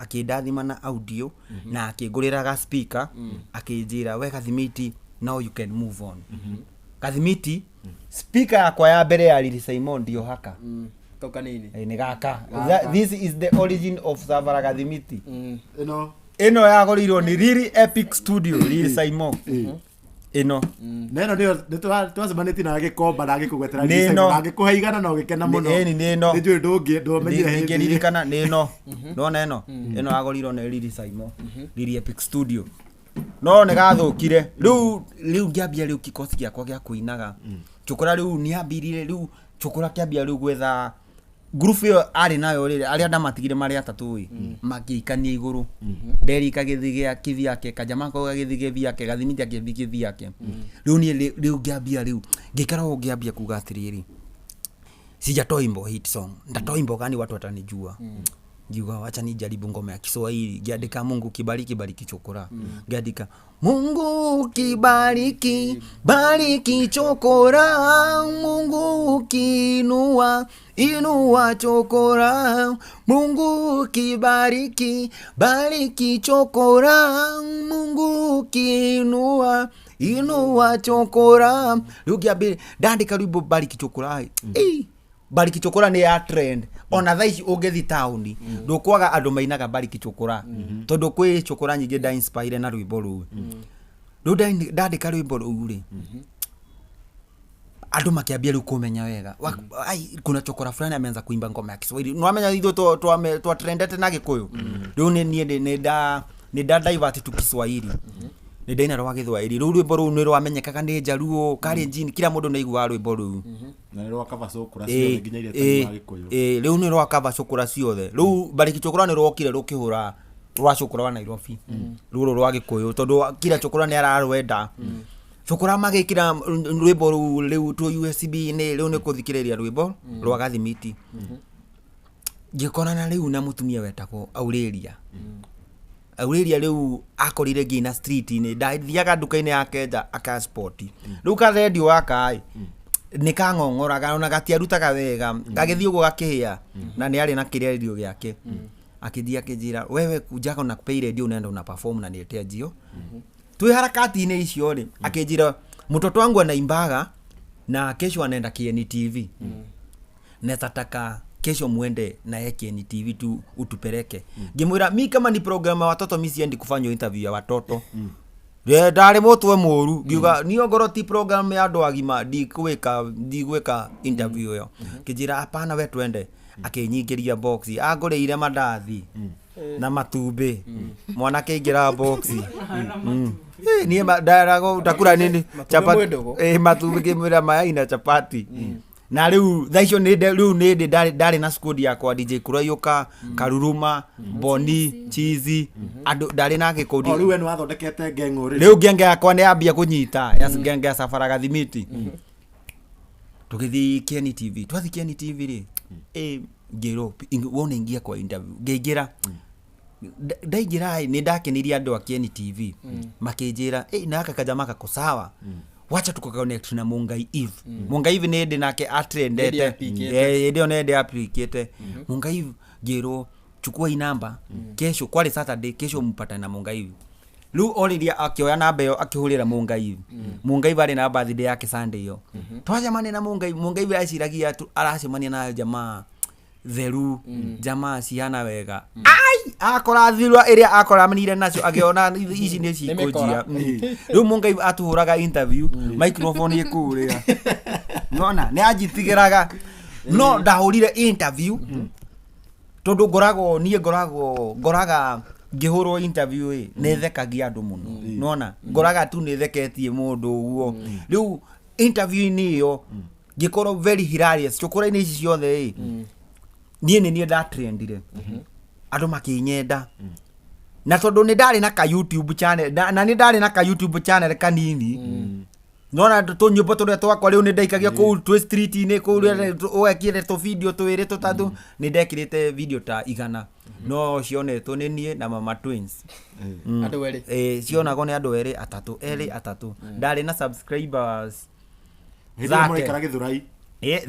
akĩndathima na audio na akĩngũrĩra ga speaker akĩnjĩra we Gathimiti now you can move on Gathimiti speaker yakwa ya mbere ya Lily Simon ndio haka toka nini nĩ gaka this is the origin of Savara Gathimiti ĩno yagũrirwo nĩ Really Epic Studio Lily Simon ino neno ndio twacemanĩtie na gĩkomba na gĩkũgwetera Lily Simon na gĩkũhe igana na ũgĩkena mũno nĩ njũĩ ndũmenyire ngĩririkana nĩno nona ĩno yagũrirwo nĩ Lily Simon Really Epic Studio no nĩ gathũkire rĩu ngĩambia rĩu kikosi gĩakwa gĩa kũinaga Chokora rĩu nĩambirire rĩu Chokora kĩambia rĩu gwetha group yo arĩ nayo rĩrĩ arĩa ndamatigire marĩ atatũ magĩikania igũrũ Derika gĩthige kĩthiake Kajama koga gĩthige thiake Gathimiti gĩthige thiake rĩu ngĩambia rĩu ngĩikara ho ngĩambia kuga atĩrĩrĩ sijatoimbo hit song ndatoimbo gani watu watanijua ngiuga wacha nijaribu ngoma ya Kiswahili ngiandika Mungu kibariki Chokora ngiandika Mungu kibariki Chokora Mungu kinua Chokora Mungu kibariki Chokora Mungu kinua Chokora rugia ndandika rwimbo bariki Chokora Bariki Chokora nĩ ya trend ona thaa ici ũngĩthi taũni ndũkwaga andũ mainaga Bariki Chokora tondũ kwĩ Chokora nyingĩ nda inspire na rwĩmbo rũu rĩu ndandĩka rwĩmbo rũu rĩ andũ makĩambia rĩu kũmenya wega kuna Chokora fulani ameanza kuimba ngoma ya Kiswahili no amenya ithuĩ twa trendete na Gĩkũyũ rĩu nĩ nda divert tu Kiswahili nĩ ndaina rwa Gĩthwaĩri rĩu rwĩmbo rũu nĩ rwamenyekaga nĩ Njaruo Kalenjin kila mũndũ nĩ aiguaga rwĩmbo rũu na rwa cover Chokora ciothe nginya iria tari wa Gĩkũyũ rĩu nĩ rwa cover Chokora ciothe rĩu Bariki Chokora nĩ rwokire rũkĩhũra rwa Chokora wa Nairobi rũrũ rwa Gĩkũyũ tondũ kila Chokora nĩ ararwenda Chokora magĩkĩra rwĩmbo rũu tu USB nĩ rĩu nĩ kũthikĩrĩria rwĩmbo rwa Gathimiti ngĩkorana rĩu na mũtumia wetagwo Aurelia rĩu akorire ngina street inĩ ndathiaga nduka-inĩ yake nja akasport rĩu ka radio waka nĩ kang'ong'oraga ona gatiarutaga wega gagĩthiĩ ũguo gakĩhĩa na nĩ arĩ na kĩrĩario gĩake akĩthiĩ akĩnjĩra wewe kujako na kupei radio unaenda una perform na niletea jio tu harakati-inĩ icio rĩ akĩnjĩra mtoto wangu anaimbaga na kesho anaenda KNTV natataka kesho muende na Ekeni TV tu utupeleke. Ngimwira mi kama ni program ya watoto mi siendi kufanya interview ya watoto. Ndari mutwe muru ngiuga ni ongoro ti program ya andu agima ndigweka interview yo. Kijira hapana we twende. Akinyingiria box aguriire mandathi na matumbi mwanake ingira box ni ndarago utakura nini chapati matumbi kimwira mayai na chapati na riu thaicio ni ndari na squad yakwa DJ Kurayuka Karuruma Boni Cheesy andu ndari na gikundi riu we ni wathondekete gengo riu genge yakwa ni ambia kunyita ya genge ya Safaraga Thimiti tugithi Kieni TV twathi Kieni TV ri ngiro wona ingia kwa interview ngeingira ndaingira ni ndakeniria andu a Kieni TV makinjira naka kajama kako sawa wacha tukaconnect na Mungai Eve Mungai Eve ni ndi nake atrendete ndio nende appreciate Mungai Eve ngiro chukua inamba kesho kwali Saturday kesho mpata na Mungai Eve lu already akioya namba yo akihurira Mungai Eve Mungai Eve ari na birthday yake Sunday yo twajamane na Mungai Eve aciragia aracemania na jamaa theru jamaa ciana wega ai akorathirwa iria akoramanire nacio agiona ici ni cikujia riu Mungai atuhuraga interview microphone ikuria nona ni ajitigiraga no ndahurire interview tondu ngoraga ngihurwo interview nethekagia andu muno nona ngoraga tu netheketie mundu uguo riu interview ni yo ngikoro very hilarious chukura-ini ici ciothe nie da trendire andu makinyenda na tondu ni ndari na ka YouTube channel na ni ndari na ka YouTube channel kanini nona to nyumba turia twakwa riu ni ndaikagia ku street ni ku wekire to video twiri tutatu ni ndekirite video ta 100 no cionetwo ni nie na Mama Twins andu eri cionago ni andu eri atatu ndari na subscribers zake kara githurai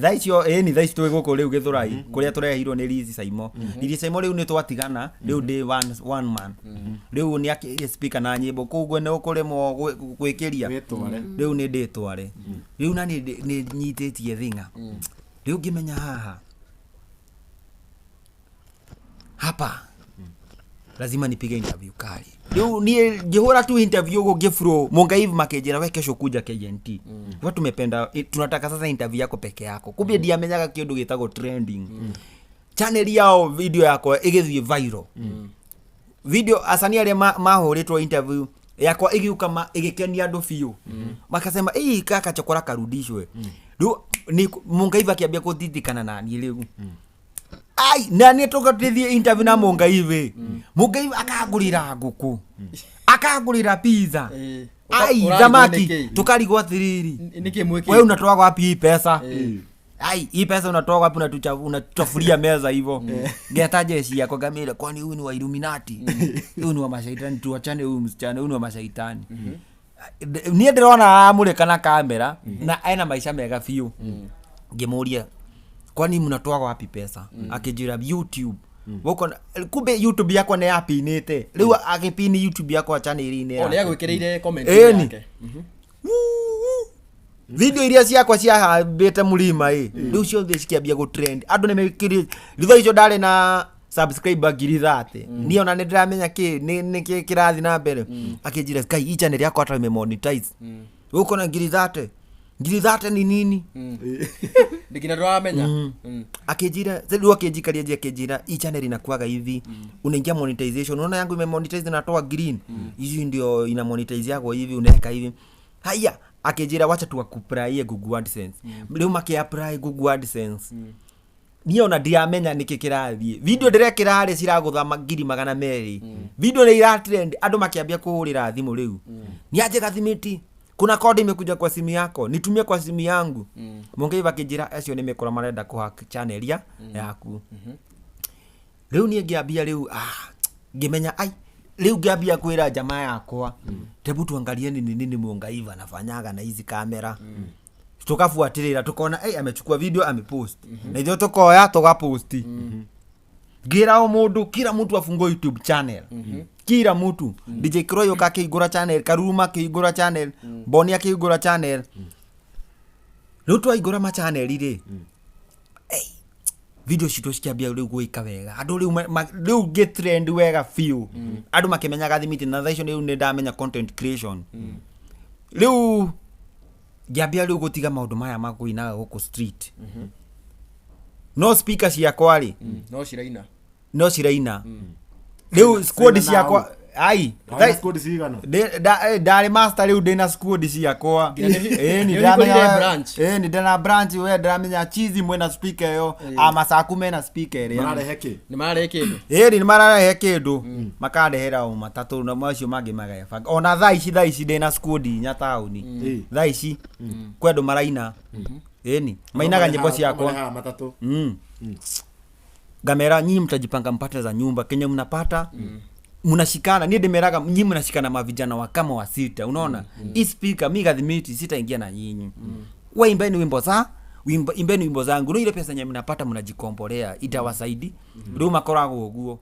thaicio ni thaici twi guku riu Githurai kuria turehirwo ni Lizi Saimo Lizi Saimo riu ni twatigana riu ndi one man riu ni speaker na nyimbo kugwe ni ukuremo gwikiria riu ni nditware riu na ni nyititie thinga riu ngimenya hapa lazima nipige interview kali riu ni ngihura tu interview go gifro Mungai Eve makenjera we kesho kuja KNT watu tumependa tunataka sasa interview yako peke yako kumbe ndiamenyaga kindu gitago trending channel yao video yako igithie viral video asani ale mahuritwo interview yakwa igiuka igikenia andu fiu makasema kaka chokora karudishwe riu ni Mungai Eve akiambia kuthitikana na ni riu ai nani tukatithie interview na Mungai Eve Mungai Eve akagurira nguku akagurira pizza ai zamaki tukarigwa atiriri wewe unatoa wapi pesa ai hii pesa unatoa wapi unatuchafuria meza hivyo ngeta jeshi yako gamira kwani huyu ni wa Illuminati huyu ni wa mashaitani tuachane huyu msichana huyu ni wa mashaitani nie ndirona amurika na kamera na aina maisha mega fiu ngimuria kwani mnatoa wapi pesa akijira YouTube woko kumbe YouTube yako ni yapinite riu agipini YouTube yako channel-ini ole yagwikireire comment yake video iria ciakwa cia beta mulima riu ciothe cikiambia go trend andu ni mekiri ritho icio ndari na subscriber 30 ni ona ni ndiramenya ni kirathi na mbere akijira kai hii channel yako hata imemonetize uko na 30 ni nini ndikina ndramenya akijira riu akijikaria akijira hii channel inakuaga hivi unaingia monetization unaona yangu imemonetize natoa green hizi ndio ina monetize yako hivi unaweka hivi haya akijira wacha tuakuprai Google AdSense riu makiapply Google AdSense niyo na ndiamenya niki kirathie video ndirekira ri ciragutha 200,000 video ni iratrend andu makiambia kuhurira thimu riu ni aje Gathimiti kuna code imekuja kwa simu yako nitumie kwa simu yangu Mungai Eve akijira acio nimekora marenda kuhack channel yaku riu ni ngiambia riu ngimenya ai riu ngiambia kwira jamaa yakwa tebu tuangalie nini Mungai Eve anafanyaga na hizi kamera tukafuatirira tukona amechukua video amepost na hiyo tukoya tukapost gira mundu kila mtu afungue YouTube channel kila mtu DJ Kurayuka akigura channel Karuma akigura channel Boni akigura channel riu twaigura ma channel ri video citũ cikiambia rĩu gwĩka wega andũ rĩu gĩtrend wega biũ andũ makĩmenyaga Thimiti na thaa icio nĩ ndamenya content creation rĩu ngĩambia rĩu gũtiga maũndũ maya ma kũinaga gũkũ street no speaker ciakwa rĩ no ciraina rĩu squad ciakwa ai ndarĩ master rĩu ndĩna squad ciakwa nĩ ndĩna branch we ndĩramenya chizi mwena speaker ĩyo amasaku mena speaker ĩrĩa nĩ mararehe kĩndũ makandehera matatũ na macio mangĩ mageba ona thaa ici ndĩna squad nya taũni thaa ici kwendũ maraina mainaga nyĩmbo ciakwa ngamera nyinyi mtajipanga mpate za nyumba Kenya mnapata mnashikana ni ndemeraga nyinyi mnashikana mavijana wa kama wa sita unaona hii speaker miga Thimiti sitaingia na nyinyi wewe imbeni wimbo zangu ile pesa nyinyi mnapata mnajikombolea itawasaidi ndio makoragwo guo